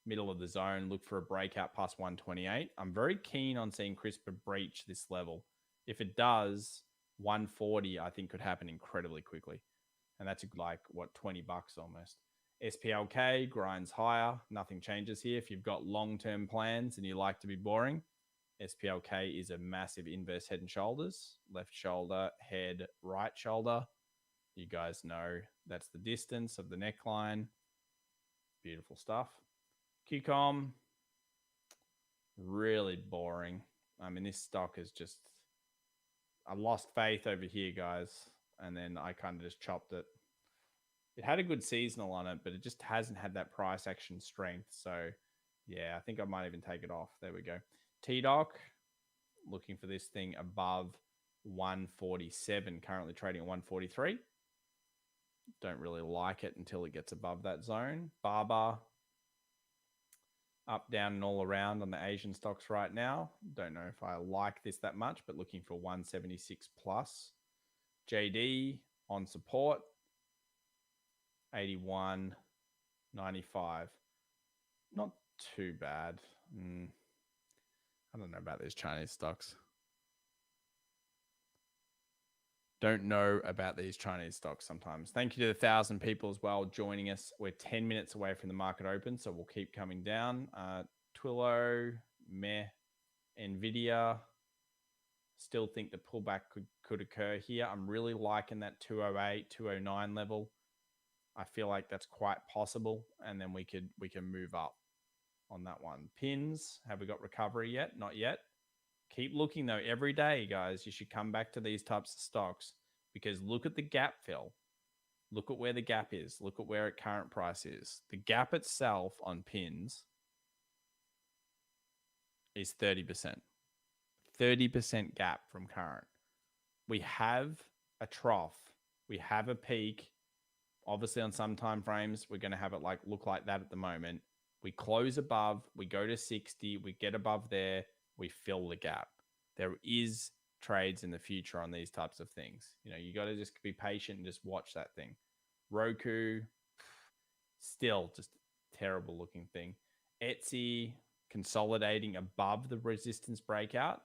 [SPEAKER 1] middle of the zone, look for a breakout past 128. I'm very keen on seeing CRISPR breach this level. If it does, 140 I think could happen incredibly quickly. And that's like, what, $20 almost. SPLK grinds higher. Nothing changes here. If you've got long-term plans and you like to be boring, SPLK is a massive inverse head and shoulders. Left shoulder, head, right shoulder. You guys know that's the distance of the neckline. Beautiful stuff. QCOM, really boring. I mean, this stock is just... I lost faith over here, guys. And then I kind of just chopped it. It had a good seasonal on it, but it just hasn't had that price action strength. So, yeah, I think I might even take it off. There we go. TDOC, looking for this thing above 147, currently trading at 143. Don't really like it until it gets above that zone. BABA, up, down, and all around on the Asian stocks right now. Don't know if I like this that much, but looking for 176 plus. JD on support, 81.95. Not too bad. I don't know about these Chinese stocks. Don't know about these Chinese stocks sometimes. Thank you to the 1,000 people as well joining us. We're 10 minutes away from the market open, so we'll keep coming down. Twilio, meh, Nvidia. Still think the pullback could occur here. I'm really liking that 208, 209 level. I feel like that's quite possible, and then we can move up on that one. Pins, have we got recovery yet? Not yet. Keep looking though. Every day, guys, you should come back to these types of stocks, because look at the gap fill. Look at where the gap is. Look at where its current price is. The gap itself on pins is 30%. 30% gap from current. We have a trough. We have a peak. Obviously, on some time frames, we're going to have it look like that at the moment. We close above, we go to 60, we get above there, we fill the gap. There is trades in the future on these types of things. You know, you got to just be patient and just watch that thing. Roku, still just terrible looking thing. Etsy, consolidating above the resistance breakout.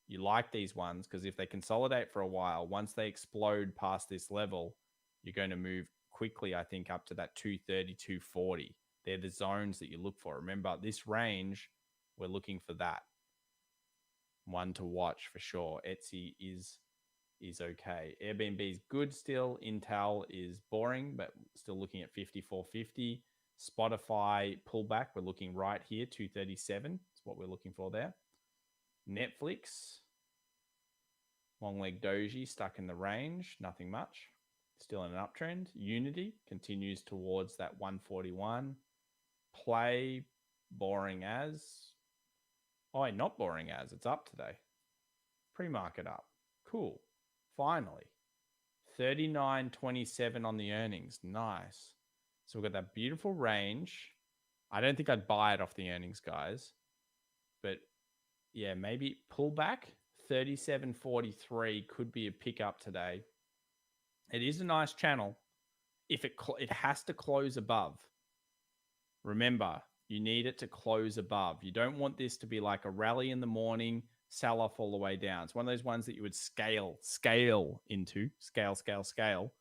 [SPEAKER 1] You like these ones because if they consolidate for a while, once they explode past this level, you're going to move quickly, I think, up to that 230, 240. They're the zones that you look for. Remember, this range, we're looking for that. One to watch for sure. Etsy is okay. Airbnb is good still. Intel is boring, but still looking at 54.50. Spotify pullback, we're looking right here, 237. That's what we're looking for there. Netflix, long leg doji, stuck in the range, nothing much. Still in an uptrend. Unity continues towards that 141. Play, boring as. Oh, not boring as. It's up today. Pre-market up. Cool. Finally. 39.27 on the earnings. Nice. So we've got that beautiful range. I don't think I'd buy it off the earnings, guys. But yeah, maybe pullback. 37.43 could be a pickup today. It is a nice channel. If it has to close above. Remember, you need it to close above. You don't want this to be like a rally in the morning, sell off all the way down. It's one of those ones that you would scale into, scale,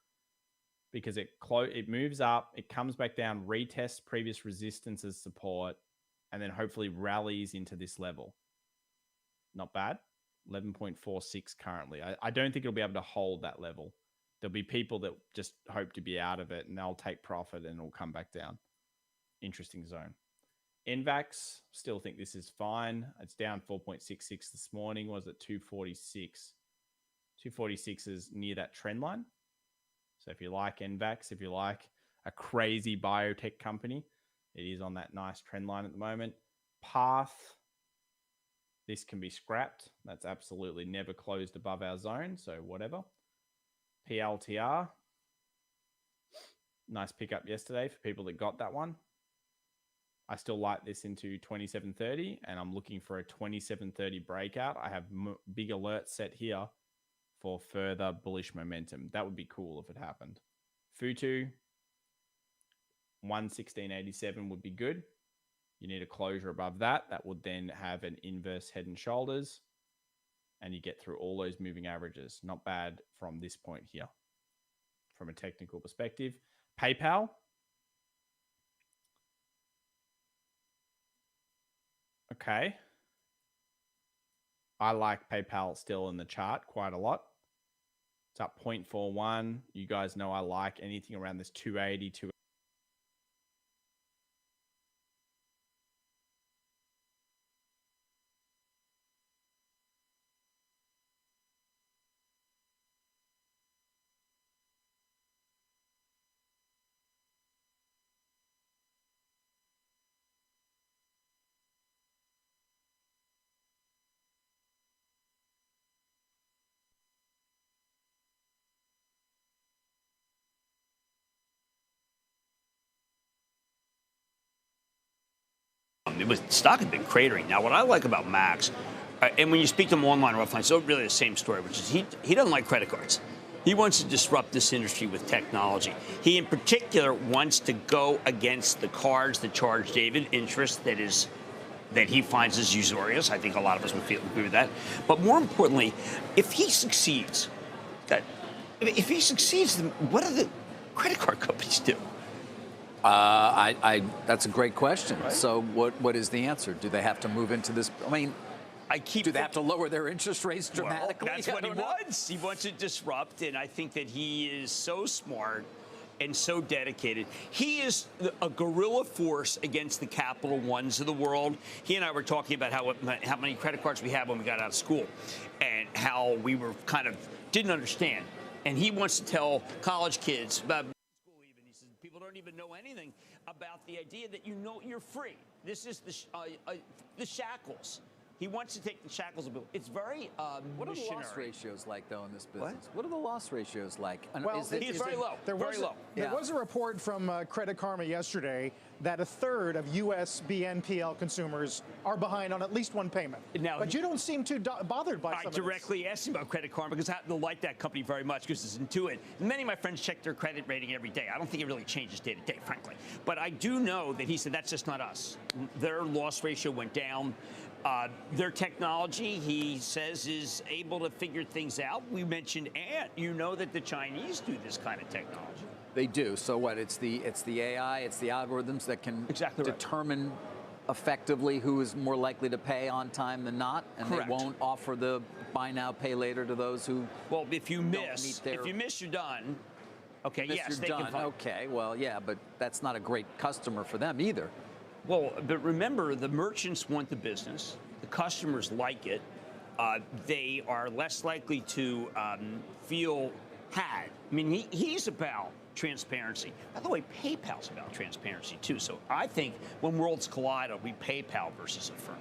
[SPEAKER 1] because it moves up, it comes back down, retests previous resistance as support, and then hopefully rallies into this level. Not bad. 11.46 currently. I don't think it'll be able to hold that level. There'll be people that just hope to be out of it and they'll take profit and it'll come back down. Interesting zone. NVAX, still think this is fine. It's down 4.66 this morning. Was it 246? 246 is near that trend line. So if you like NVAX, if you like a crazy biotech company, it is on that nice trend line at the moment. Path, this can be scrapped. That's absolutely never closed above our zone, so whatever. PLTR, Nice pickup yesterday for people that got that one. I still like this into 27.30, and I'm looking for a 27.30 breakout. I have big alerts set here for further bullish momentum. That would be cool if it happened. Futu, 116.87 would be good. You need a closure above that. That would then have an inverse head and shoulders, and you get through all those moving averages. Not bad from this point here from a technical perspective. PayPal. Okay. I like PayPal still in the chart quite a lot. It's up 0.41. You guys know I like anything around this 280, 280.
[SPEAKER 3] Stock has been cratering. Now, what I like about Max, and when you speak to him online or offline, it's really the same story, which is he doesn't like credit cards. He wants to disrupt this industry with technology. He, in particular, wants to go against the cards that charge David interest that he finds is usurious. I think a lot of us would agree with that. But more importantly, if he succeeds, then what do the credit card companies do?
[SPEAKER 5] That's a great question. Right? So what is the answer? Do they have to move into this? I mean, do they have to lower their interest rates dramatically?
[SPEAKER 3] Well, that's what he wants. He wants to disrupt, and I think that he is so smart and so dedicated. He is a guerrilla force against the Capital Ones of the world. He and I were talking about how many credit cards we had when we got out of school and how we were didn't understand. And he wants to tell college kids about people don't even know anything about the idea that you're free. This is the shackles. He wants to take the shackles of it. It's very
[SPEAKER 5] What are the loss ratios like, though, in this business? What are the loss ratios like?
[SPEAKER 3] Well, he's very low. There
[SPEAKER 2] was a report from Credit Karma yesterday that a third of U.S. BNPL consumers are behind on at least one payment. But you don't seem too bothered by some of this.
[SPEAKER 3] I directly asked him about Credit Karma because I happen to like that company very much because it's Intuit. Many of my friends check their credit rating every day. I don't think it really changes day to day, frankly. But I do know that he said that's just not us. Their loss ratio went down. Their technology, he says, is able to figure things out. We mentioned Ant. You know that the Chinese do this kind of technology.
[SPEAKER 5] They do. So what? It's the AI, it's the algorithms that can determine effectively who is more likely to pay on time than not, and
[SPEAKER 3] Correct.
[SPEAKER 5] They won't offer the buy now, pay later to those who.
[SPEAKER 3] Well, if you miss, you're done. Okay, yes,
[SPEAKER 5] you're done. Okay, well, yeah, but that's not a great customer for them either.
[SPEAKER 3] Well, but remember, the merchants want the business. The customers like it. They are less likely to feel had. I mean, he's about transparency. By the way, PayPal's about transparency, too. So I think when worlds collide, it'll be PayPal versus Affirm.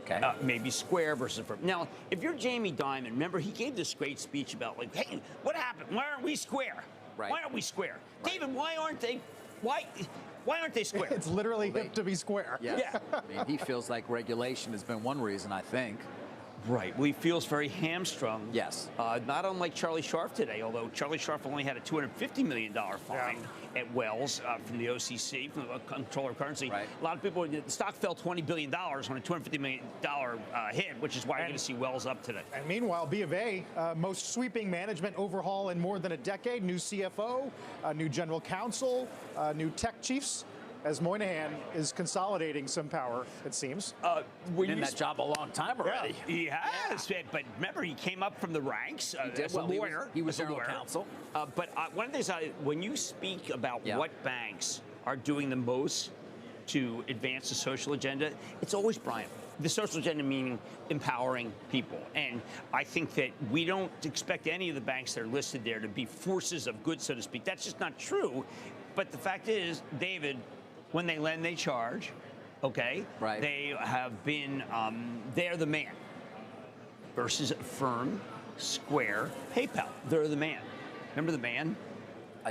[SPEAKER 5] Okay.
[SPEAKER 3] Maybe Square versus Affirm. Now, if you're Jamie Dimon, remember, he gave this great speech about, like, hey, what happened? Why aren't we Square?
[SPEAKER 5] Right.
[SPEAKER 3] Why aren't we Square?
[SPEAKER 5] Right.
[SPEAKER 3] David, why aren't they? Why aren't they Square?
[SPEAKER 2] It's literally hip to be Square.
[SPEAKER 5] Yeah. I mean, he feels like regulation has been one reason, I think.
[SPEAKER 3] Right. Well, he feels very hamstrung.
[SPEAKER 5] Yes.
[SPEAKER 3] Not unlike Charlie Scharf today, although Charlie Scharf only had a $250 million fine at Wells from the OCC, from the Comptroller of Currency.
[SPEAKER 5] Right.
[SPEAKER 3] A lot of people, the stock fell $20 billion on a $250 million hit, which is why you're going to see Wells up today.
[SPEAKER 2] And meanwhile, B of A, most sweeping management overhaul in more than a decade, new CFO, new general counsel, new tech chiefs, as Moynihan is consolidating some power, it seems.
[SPEAKER 5] Been in that job a long time already.
[SPEAKER 3] He has, but remember, he came up from the ranks as
[SPEAKER 5] well,
[SPEAKER 3] a lawyer.
[SPEAKER 5] He was general counsel.
[SPEAKER 3] But one of the things, when you speak about what banks are doing the most to advance the social agenda, it's always Brian. The social agenda meaning empowering people. And I think that we don't expect any of the banks that are listed there to be forces of good, so to speak. That's just not true. But the fact is, David, when they lend, they charge, okay?
[SPEAKER 5] Right.
[SPEAKER 3] They have been, they're the man. Versus Affirm, Square, PayPal, they're the man. Remember the man?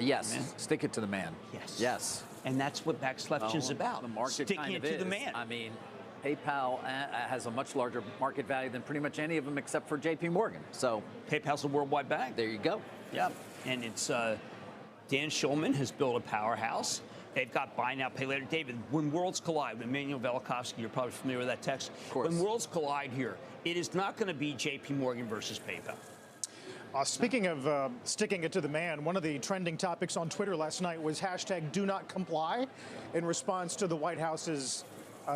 [SPEAKER 5] Yes,
[SPEAKER 3] Man.
[SPEAKER 5] stick it to the man.
[SPEAKER 3] Yes.
[SPEAKER 5] Yes.
[SPEAKER 3] And that's what backsleftion is about.
[SPEAKER 5] The market
[SPEAKER 3] sticking
[SPEAKER 5] kind of
[SPEAKER 3] it to
[SPEAKER 5] is.
[SPEAKER 3] the man.
[SPEAKER 5] I mean, PayPal has a much larger market value than pretty much any of them except for JP Morgan. So
[SPEAKER 3] PayPal's a worldwide bank.
[SPEAKER 5] there you go.
[SPEAKER 3] Yeah, and it's Dan Schulman has built a powerhouse. They've got buy now, pay later. David, when worlds collide, Emmanuel Velikovsky, you're probably familiar with that text.
[SPEAKER 5] Of course.
[SPEAKER 3] When worlds collide here, it is not going to be JP Morgan versus PayPal.
[SPEAKER 2] Speaking of sticking it to the man, one of the trending topics on Twitter last night was hashtag do not comply in response to the White House's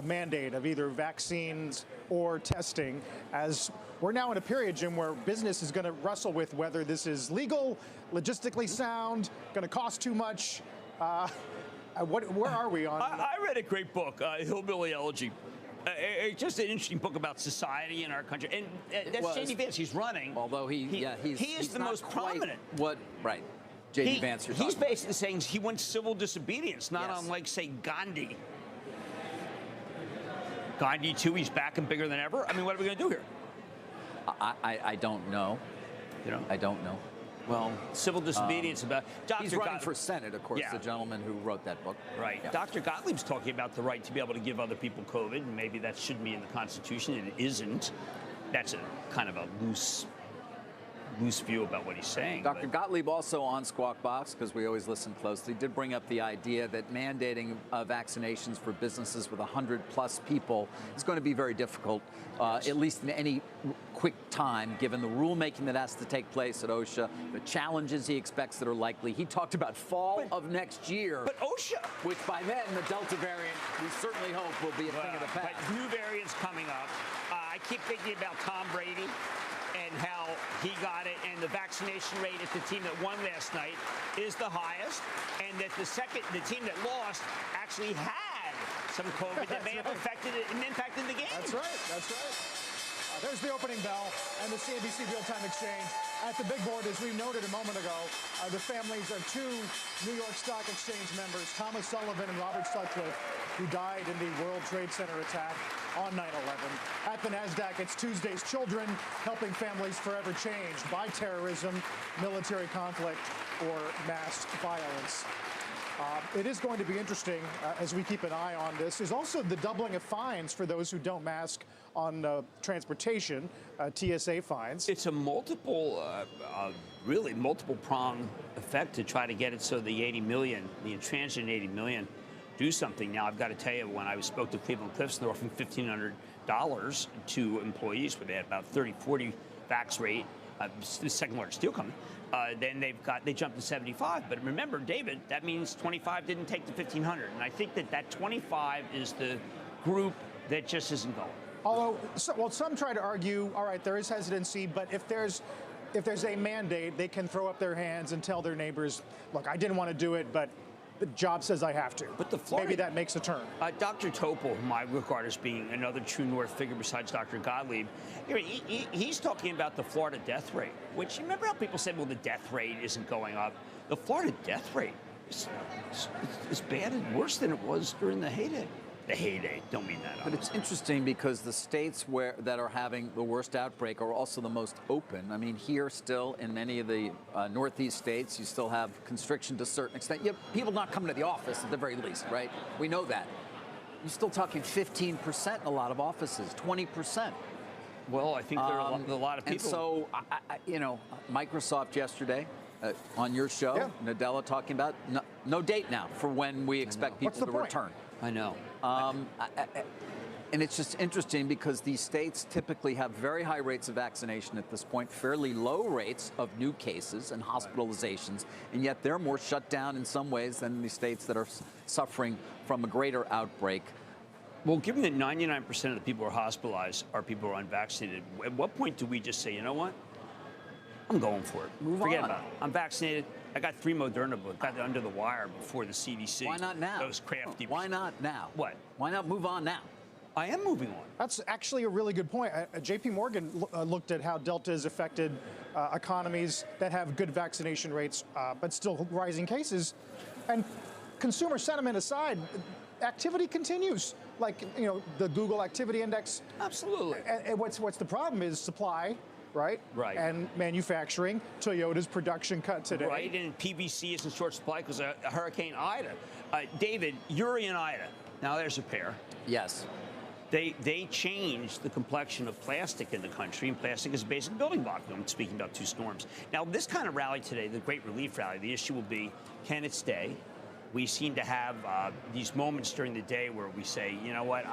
[SPEAKER 2] mandate of either vaccines or testing, as we're now in a period, Jim, where business is going to wrestle with whether this is legal, logistically sound, going to cost too much. Where are we on?
[SPEAKER 3] I read a great book, Hillbilly Elegy. Just an interesting book about society in our country. And that's J.D. Vance. He's running.
[SPEAKER 5] Although he
[SPEAKER 3] is the
[SPEAKER 5] not
[SPEAKER 3] most
[SPEAKER 5] quite
[SPEAKER 3] prominent.
[SPEAKER 5] Right. J.D. Vance, you're
[SPEAKER 3] He's
[SPEAKER 5] talking
[SPEAKER 3] basically saying he wants civil disobedience, not
[SPEAKER 5] Yes.
[SPEAKER 3] unlike, say, Gandhi. Gandhi, too, he's back and bigger than ever. I mean, what are we going to do here?
[SPEAKER 5] I don't know.
[SPEAKER 3] You know?
[SPEAKER 5] I don't know.
[SPEAKER 3] Well, civil disobedience about Dr.
[SPEAKER 5] He's running for Senate, of course,
[SPEAKER 3] Yeah.
[SPEAKER 5] the gentleman who wrote that book.
[SPEAKER 3] Right.
[SPEAKER 5] Yeah.
[SPEAKER 3] Dr. Gottlieb's talking about the right to be able to give other people COVID, and maybe that shouldn't be in the Constitution, and it isn't. That's a kind of a loose view about what he's saying.
[SPEAKER 5] Dr.
[SPEAKER 3] but-
[SPEAKER 5] Gottlieb also on Squawk Box, because we always listen closely, did bring up the idea that mandating vaccinations for businesses with 100+ people is going to be very difficult, at least in any quick time, given the rulemaking that has to take place at OSHA, the challenges he expects that are likely. He talked about fall of next year,
[SPEAKER 3] But OSHA.
[SPEAKER 5] which by then the Delta variant, we certainly hope, will be a thing of the
[SPEAKER 3] But
[SPEAKER 5] past.
[SPEAKER 3] new variants coming up. I keep thinking about Tom Brady and how he got it, and the vaccination rate at the team that won last night is the highest, and that the team that lost actually had some COVID that may have affected it and impacted the game.
[SPEAKER 2] That's right. That's right. There's the opening bell and the CNBC Real-Time Exchange. At the big board, as we noted a moment ago, the families of two New York Stock Exchange members, Thomas Sullivan and Robert Sutcliffe, who died in the World Trade Center attack on 9/11. At the NASDAQ, it's Tuesday's Children, helping families forever changed by terrorism, military conflict, or mass violence. It is going to be interesting as we keep an eye on this. There's also the doubling of fines for those who don't mask on transportation, TSA fines.
[SPEAKER 3] It's a really multiple prong effect to try to get it so the 80 million, the intransigent 80 million, do something. Now, I've got to tell you, when I spoke to Cleveland Cliffs, they're offering $1,500 to employees where they had about 30-40 vax rate, the second largest steel company. Then they jumped to 75. But remember, David, that means 25 didn't take the 1,500. And I think that 25 is the group that just isn't going.
[SPEAKER 2] Although, some try to argue, all right, there is hesitancy, but if there's a mandate, they can throw up their hands and tell their neighbors, look, I didn't want to do it, but the job says I have to.
[SPEAKER 3] But the Florida,
[SPEAKER 2] maybe that makes a turn.
[SPEAKER 3] Dr. Topol, whom I regard as being another true north figure besides Dr. Gottlieb, he's talking about the Florida death rate, which, you remember how people said, well, the death rate isn't going up? The Florida death rate is bad and worse than it was during the heyday. The heyday, don't mean that.
[SPEAKER 5] But it's interesting because the states that are having the worst outbreak are also the most open. I mean, here still in many of the Northeast states, you still have constriction to a certain extent. You have people not coming to the office at the very least, right? We know that. You're still talking 15% in a lot of offices, 20%.
[SPEAKER 3] Well, I think there are a lot of people.
[SPEAKER 5] And so, Microsoft yesterday on your show, Nadella talking about no date now for when we expect people to return.
[SPEAKER 3] I know.
[SPEAKER 5] And it's just interesting because these states typically have very high rates of vaccination at this point, fairly low rates of new cases and hospitalizations, and yet they're more shut down in some ways than the states that are suffering from a greater outbreak.
[SPEAKER 3] Well, given that 99% of the people who are hospitalized are people who are unvaccinated, at what point do we just say, you know what? I'm going for it. Forget about it. I'm vaccinated. I got 3 Moderna, but got it under the wire before the CDC.
[SPEAKER 5] Why not now?
[SPEAKER 3] Those crafty.
[SPEAKER 5] Why not now?
[SPEAKER 3] What?
[SPEAKER 5] Why not move on now?
[SPEAKER 3] I am moving on.
[SPEAKER 2] That's actually a really good point. JP Morgan looked at how Delta has affected economies that have good vaccination rates, but still rising cases. And consumer sentiment aside, activity continues. Like, the Google Activity Index.
[SPEAKER 3] Absolutely.
[SPEAKER 2] And what's the problem is supply. right?
[SPEAKER 3] Right.
[SPEAKER 2] And manufacturing. Toyota's production cut today.
[SPEAKER 3] Right, and PVC is in short supply because of Hurricane Ida. David, Uri and Ida. Now there's a pair.
[SPEAKER 5] Yes.
[SPEAKER 3] They changed the complexion of plastic in the country, and plastic is a basic building block. I'm speaking about two storms. Now, this kind of rally today, the Great Relief Rally, the issue will be, can it stay? We seem to have these moments during the day where we say, you know what,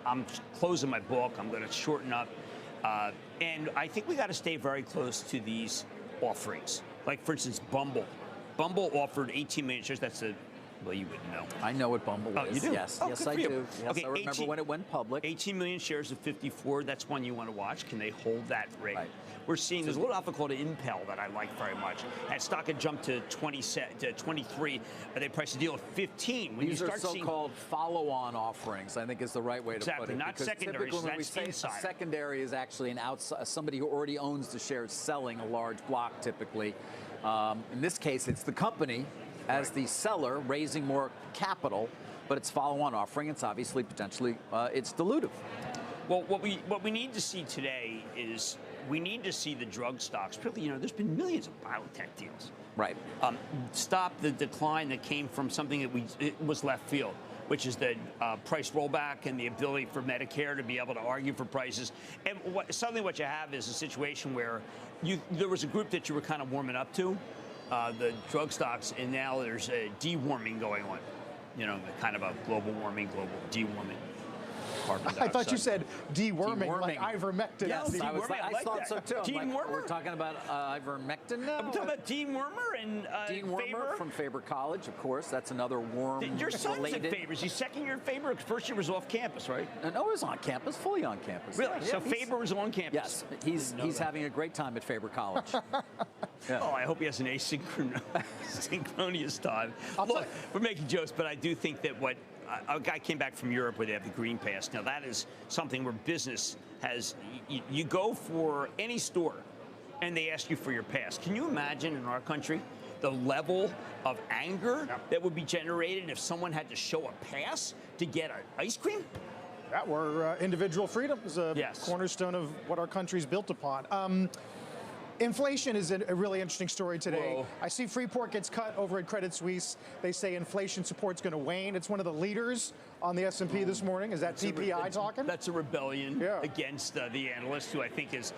[SPEAKER 3] I'm closing my book, I'm going to shorten up. And I think we got to stay very close to these offerings. Like, for instance, Bumble. Bumble offered 18 million shares. That's a Well, you wouldn't know.
[SPEAKER 5] I know what Bumble is.
[SPEAKER 3] You do?
[SPEAKER 5] Yes,
[SPEAKER 3] Oh,
[SPEAKER 5] yes,
[SPEAKER 3] good
[SPEAKER 5] I
[SPEAKER 3] for you.
[SPEAKER 5] do. Yes,
[SPEAKER 3] Okay,
[SPEAKER 5] I remember when it went public.
[SPEAKER 3] 18 million shares of 54. That's one you want to watch. Can they hold that rate?
[SPEAKER 5] Right.
[SPEAKER 3] We're seeing there's a little alpha called Impel that I like very much. That stock had jumped to 23. They priced the deal at 15. When
[SPEAKER 5] These
[SPEAKER 3] you
[SPEAKER 5] are
[SPEAKER 3] start seeing
[SPEAKER 5] so-called follow-on offerings, I think is the right way to put it.
[SPEAKER 3] Not
[SPEAKER 5] Because
[SPEAKER 3] secondaries,
[SPEAKER 5] typically when we
[SPEAKER 3] that's
[SPEAKER 5] say a
[SPEAKER 3] inside.
[SPEAKER 5] secondary is actually somebody who already owns the shares selling a large block typically. In this case, it's the company as the seller raising more capital, but it's follow-on offering. It's obviously potentially it's dilutive.
[SPEAKER 3] Well, what we need to see today is we need to see the drug stocks. Particularly, there's been millions of biotech deals.
[SPEAKER 5] Right.
[SPEAKER 3] Stop the decline that came from something that it was left field, which is the price rollback and the ability for Medicare to be able to argue for prices. And suddenly what you have is a situation where there was a group that you were kind of warming up to, the drug stocks, and now there's a dewarming going on. Kind of a global warming, global dewarming.
[SPEAKER 2] I thought you said deworming, like
[SPEAKER 5] Deworming.
[SPEAKER 2] ivermectin.
[SPEAKER 5] Yes,
[SPEAKER 3] Deworming,
[SPEAKER 5] I
[SPEAKER 3] I like
[SPEAKER 5] thought
[SPEAKER 3] that.
[SPEAKER 5] so too. I'm
[SPEAKER 3] Dean
[SPEAKER 5] like,
[SPEAKER 3] Wormer?
[SPEAKER 5] we're talking about ivermectin now?
[SPEAKER 3] I'm talking about Dean Wormer and
[SPEAKER 5] Dean Wormer
[SPEAKER 3] Faber.
[SPEAKER 5] from Faber College, of course. That's another worm.
[SPEAKER 3] Your son's
[SPEAKER 5] related.
[SPEAKER 3] at Faber. Is he second year at Faber? First year was off campus, right?
[SPEAKER 5] No, he was on campus, fully on campus.
[SPEAKER 3] Really?
[SPEAKER 5] Yeah,
[SPEAKER 3] So
[SPEAKER 5] he's-
[SPEAKER 3] Faber was on campus?
[SPEAKER 5] Yes, he's having a great time at Faber College. Yeah.
[SPEAKER 3] Oh, I hope he has an asynchronous time. Look, we're making jokes, but I do think that a guy came back from Europe where they have the green pass. Now, that is something where business has, you go for any store and they ask you for your pass. Can you imagine in our country the level of anger that would be generated if someone had to show a pass to get an ice cream?
[SPEAKER 2] That were individual freedom is a
[SPEAKER 3] Yes.
[SPEAKER 2] cornerstone of what our country's built upon. Inflation is a really interesting story today.
[SPEAKER 3] Whoa.
[SPEAKER 2] I see Freeport gets cut over at Credit Suisse. They say inflation support's going to wane. It's one of the leaders on the S&P this morning. Is that TPI talking?
[SPEAKER 3] That's a rebellion against the analyst, who I think is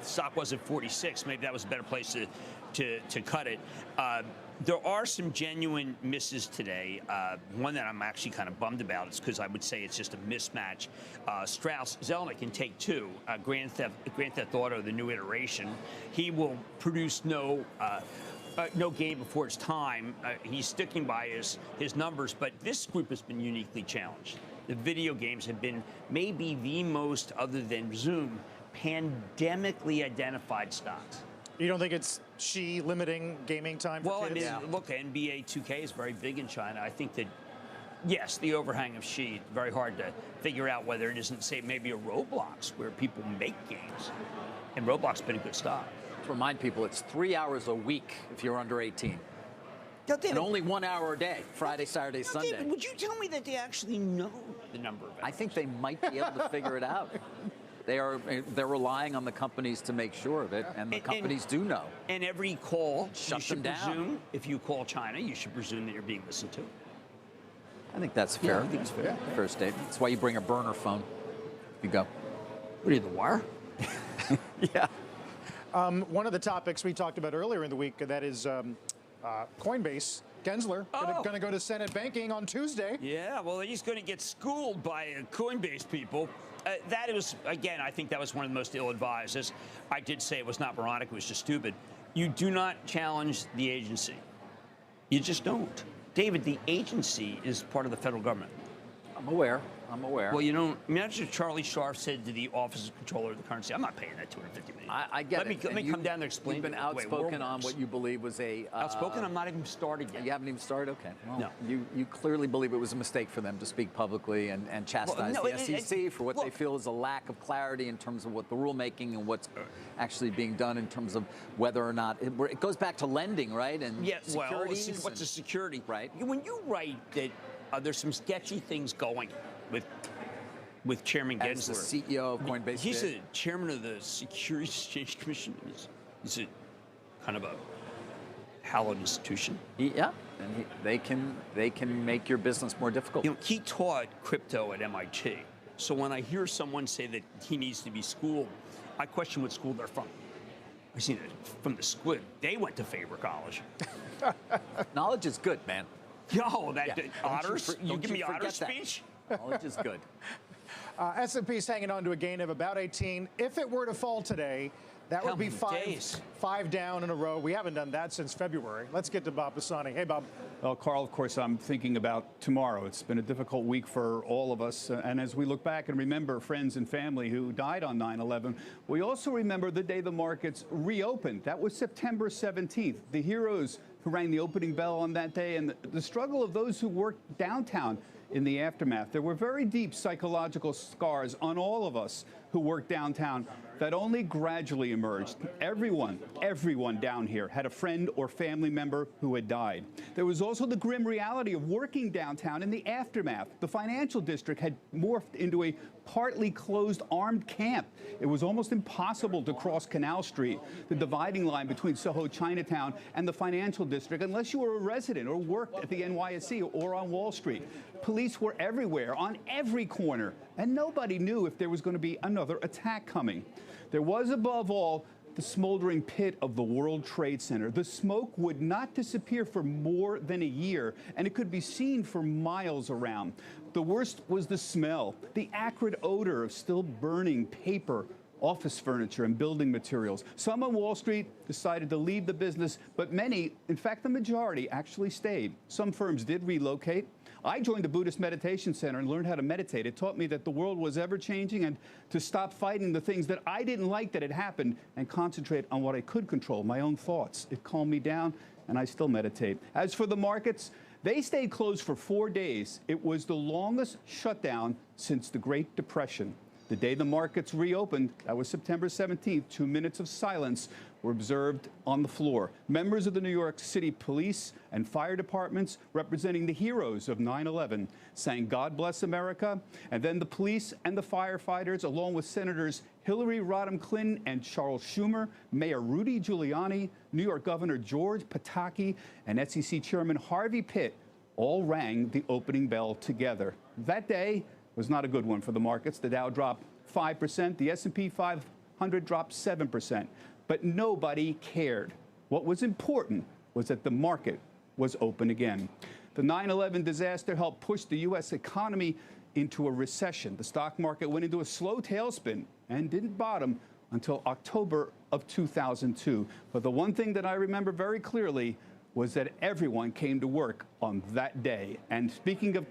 [SPEAKER 3] stock was at 46. Maybe that was a better place to cut it. There are some genuine misses today. One that I'm actually kind of bummed about is because I would say it's just a mismatch. Strauss Zelnick in Take Two, Grand Theft Auto, the new iteration, he will produce no game before its time. He's sticking by his numbers, but this group has been uniquely challenged. The video games have been maybe the most, other than Zoom, pandemically identified stocks.
[SPEAKER 2] You don't think it's limiting gaming time for kids?
[SPEAKER 3] I mean, look, NBA 2K is very big in China. I think that, yes, the overhang of very hard to figure out whether it isn't, say, maybe a Roblox where people make games. And Roblox has been a good stock.
[SPEAKER 5] To remind people, it's 3 hours a week if you're under 18.
[SPEAKER 3] Now, David,
[SPEAKER 5] And only 1 hour a day, Friday, Saturday,
[SPEAKER 3] now,
[SPEAKER 5] Sunday.
[SPEAKER 3] David, would you tell me that they actually know the number of hours?
[SPEAKER 5] I think they might be able to figure it out. They're relying on the companies to make sure of it, and the companies do know.
[SPEAKER 3] And every call,
[SPEAKER 5] Shut
[SPEAKER 3] you should
[SPEAKER 5] them down.
[SPEAKER 3] presume, if you call China, you should presume that you're being listened to.
[SPEAKER 5] I think that's fair.
[SPEAKER 3] I think it's fair.
[SPEAKER 5] Fair statement. That's why you bring a burner phone. You go.
[SPEAKER 3] What are you, the wire?
[SPEAKER 5] Yeah.
[SPEAKER 2] One of the topics we talked about earlier in the week, that is Coinbase. Gensler going to go to Senate banking on Tuesday.
[SPEAKER 3] Yeah, well, he's going to get schooled by Coinbase people. That was, again, I think that was one of the most ill-advised. As I did say, it was not moronic, it was just stupid. You do not challenge the agency. You just don't. David, the agency is part of the federal government.
[SPEAKER 5] I'm aware.
[SPEAKER 3] Well, you don't. Imagine Charlie Scharf said to the Office of Controller of the Currency, "I'm not paying that $250 million."
[SPEAKER 5] I get it.
[SPEAKER 3] Let me come down there and explain.
[SPEAKER 5] You've been
[SPEAKER 3] the way the
[SPEAKER 5] outspoken
[SPEAKER 3] world
[SPEAKER 5] on
[SPEAKER 3] works.
[SPEAKER 5] what you believe was a...
[SPEAKER 3] Outspoken? I'm not even started yet.
[SPEAKER 5] You haven't even started? Okay. Well,
[SPEAKER 3] No.
[SPEAKER 5] You clearly believe it was a mistake for them to speak publicly and chastise
[SPEAKER 3] no,
[SPEAKER 5] the SEC for what they
[SPEAKER 3] look.
[SPEAKER 5] feel is a lack of clarity in terms of what the rulemaking and what's actually being done in terms of whether or not... It goes back to lending, right? And
[SPEAKER 3] Yeah, well,
[SPEAKER 5] securities
[SPEAKER 3] what's a security?
[SPEAKER 5] Right.
[SPEAKER 3] When you write that there's some sketchy things going with with Chairman
[SPEAKER 5] As the
[SPEAKER 3] Gensler.
[SPEAKER 5] CEO of Coinbase
[SPEAKER 3] He's
[SPEAKER 5] did.
[SPEAKER 3] the chairman of the Securities Exchange Commission. He's a kind of a hallowed institution.
[SPEAKER 5] Yeah, and they can make your business more difficult.
[SPEAKER 3] You know, he taught crypto at MIT. So when I hear someone say that he needs to be schooled, I question what school they're from. I seen it from the Squid. They went to Faber College.
[SPEAKER 5] Knowledge is good, man.
[SPEAKER 3] Yo, that
[SPEAKER 5] Yeah.
[SPEAKER 3] Otters? You
[SPEAKER 5] Don't
[SPEAKER 3] give me
[SPEAKER 5] forget
[SPEAKER 3] Otter
[SPEAKER 5] that.
[SPEAKER 3] speech?
[SPEAKER 5] Knowledge is good.
[SPEAKER 2] S&P's hanging on to a gain of about 18. If it were to fall today, that
[SPEAKER 3] How
[SPEAKER 2] would be
[SPEAKER 3] many days?
[SPEAKER 2] five down in a row. We haven't done that since February. Let's get to Bob Pisani. Hey, Bob.
[SPEAKER 6] Well, Carl, of course, I'm thinking about tomorrow. It's been a difficult week for all of us. And as we look back and remember friends and family who died on 9/11, we also remember the day the markets reopened. That was September 17th. The heroes who rang the opening bell on that day and the struggle of those who worked downtown in the aftermath. There were very deep psychological scars on all of us who worked downtown that only gradually emerged. Everyone down here had a friend or family member who had died. There was also the grim reality of working downtown in the aftermath. The financial district had morphed into a partly closed armed camp. It was almost impossible to cross Canal Street, the dividing line between Soho, Chinatown, and the financial district, unless you were a resident or worked at the NYSE or on Wall Street. Police were everywhere, on every corner, and nobody knew if there was going to be another attack coming. There was, above all, the smoldering pit of the World Trade Center. The smoke would not disappear for more than a year, and it could be seen for miles around. The worst was the smell, the acrid odor of still burning paper, office furniture, and building materials. Some on Wall Street decided to leave the business, but many, in fact the majority, actually stayed. Some firms did relocate. I joined the Buddhist Meditation Center and learned how to meditate. It taught me that the world was ever changing and to stop fighting the things that I didn't like that had happened and concentrate on what I could control, my own thoughts. It calmed me down, and I still meditate. As for the markets, they stayed closed for 4 days. It was the longest shutdown since the Great Depression. The day the markets reopened, that was September 17th, 2 minutes of silence were observed on the floor. Members of the New York City Police and fire departments representing the heroes of 9/11 sang God Bless America, and then the police and the firefighters, along with Senators Hillary Rodham Clinton and Charles Schumer, Mayor Rudy Giuliani, New York Governor George Pataki, and SEC Chairman Harvey Pitt, all rang the opening bell together. That day was not a good one for the markets. The Dow dropped 5%, the S&P 500 dropped 7%, but nobody cared. What was important was that the market was open again. The 9/11 disaster helped push the U.S. economy into a recession. The stock market went into a slow tailspin and didn't bottom until October of 2002. But the one thing that I remember very clearly was that everyone came to work on that day. And speaking of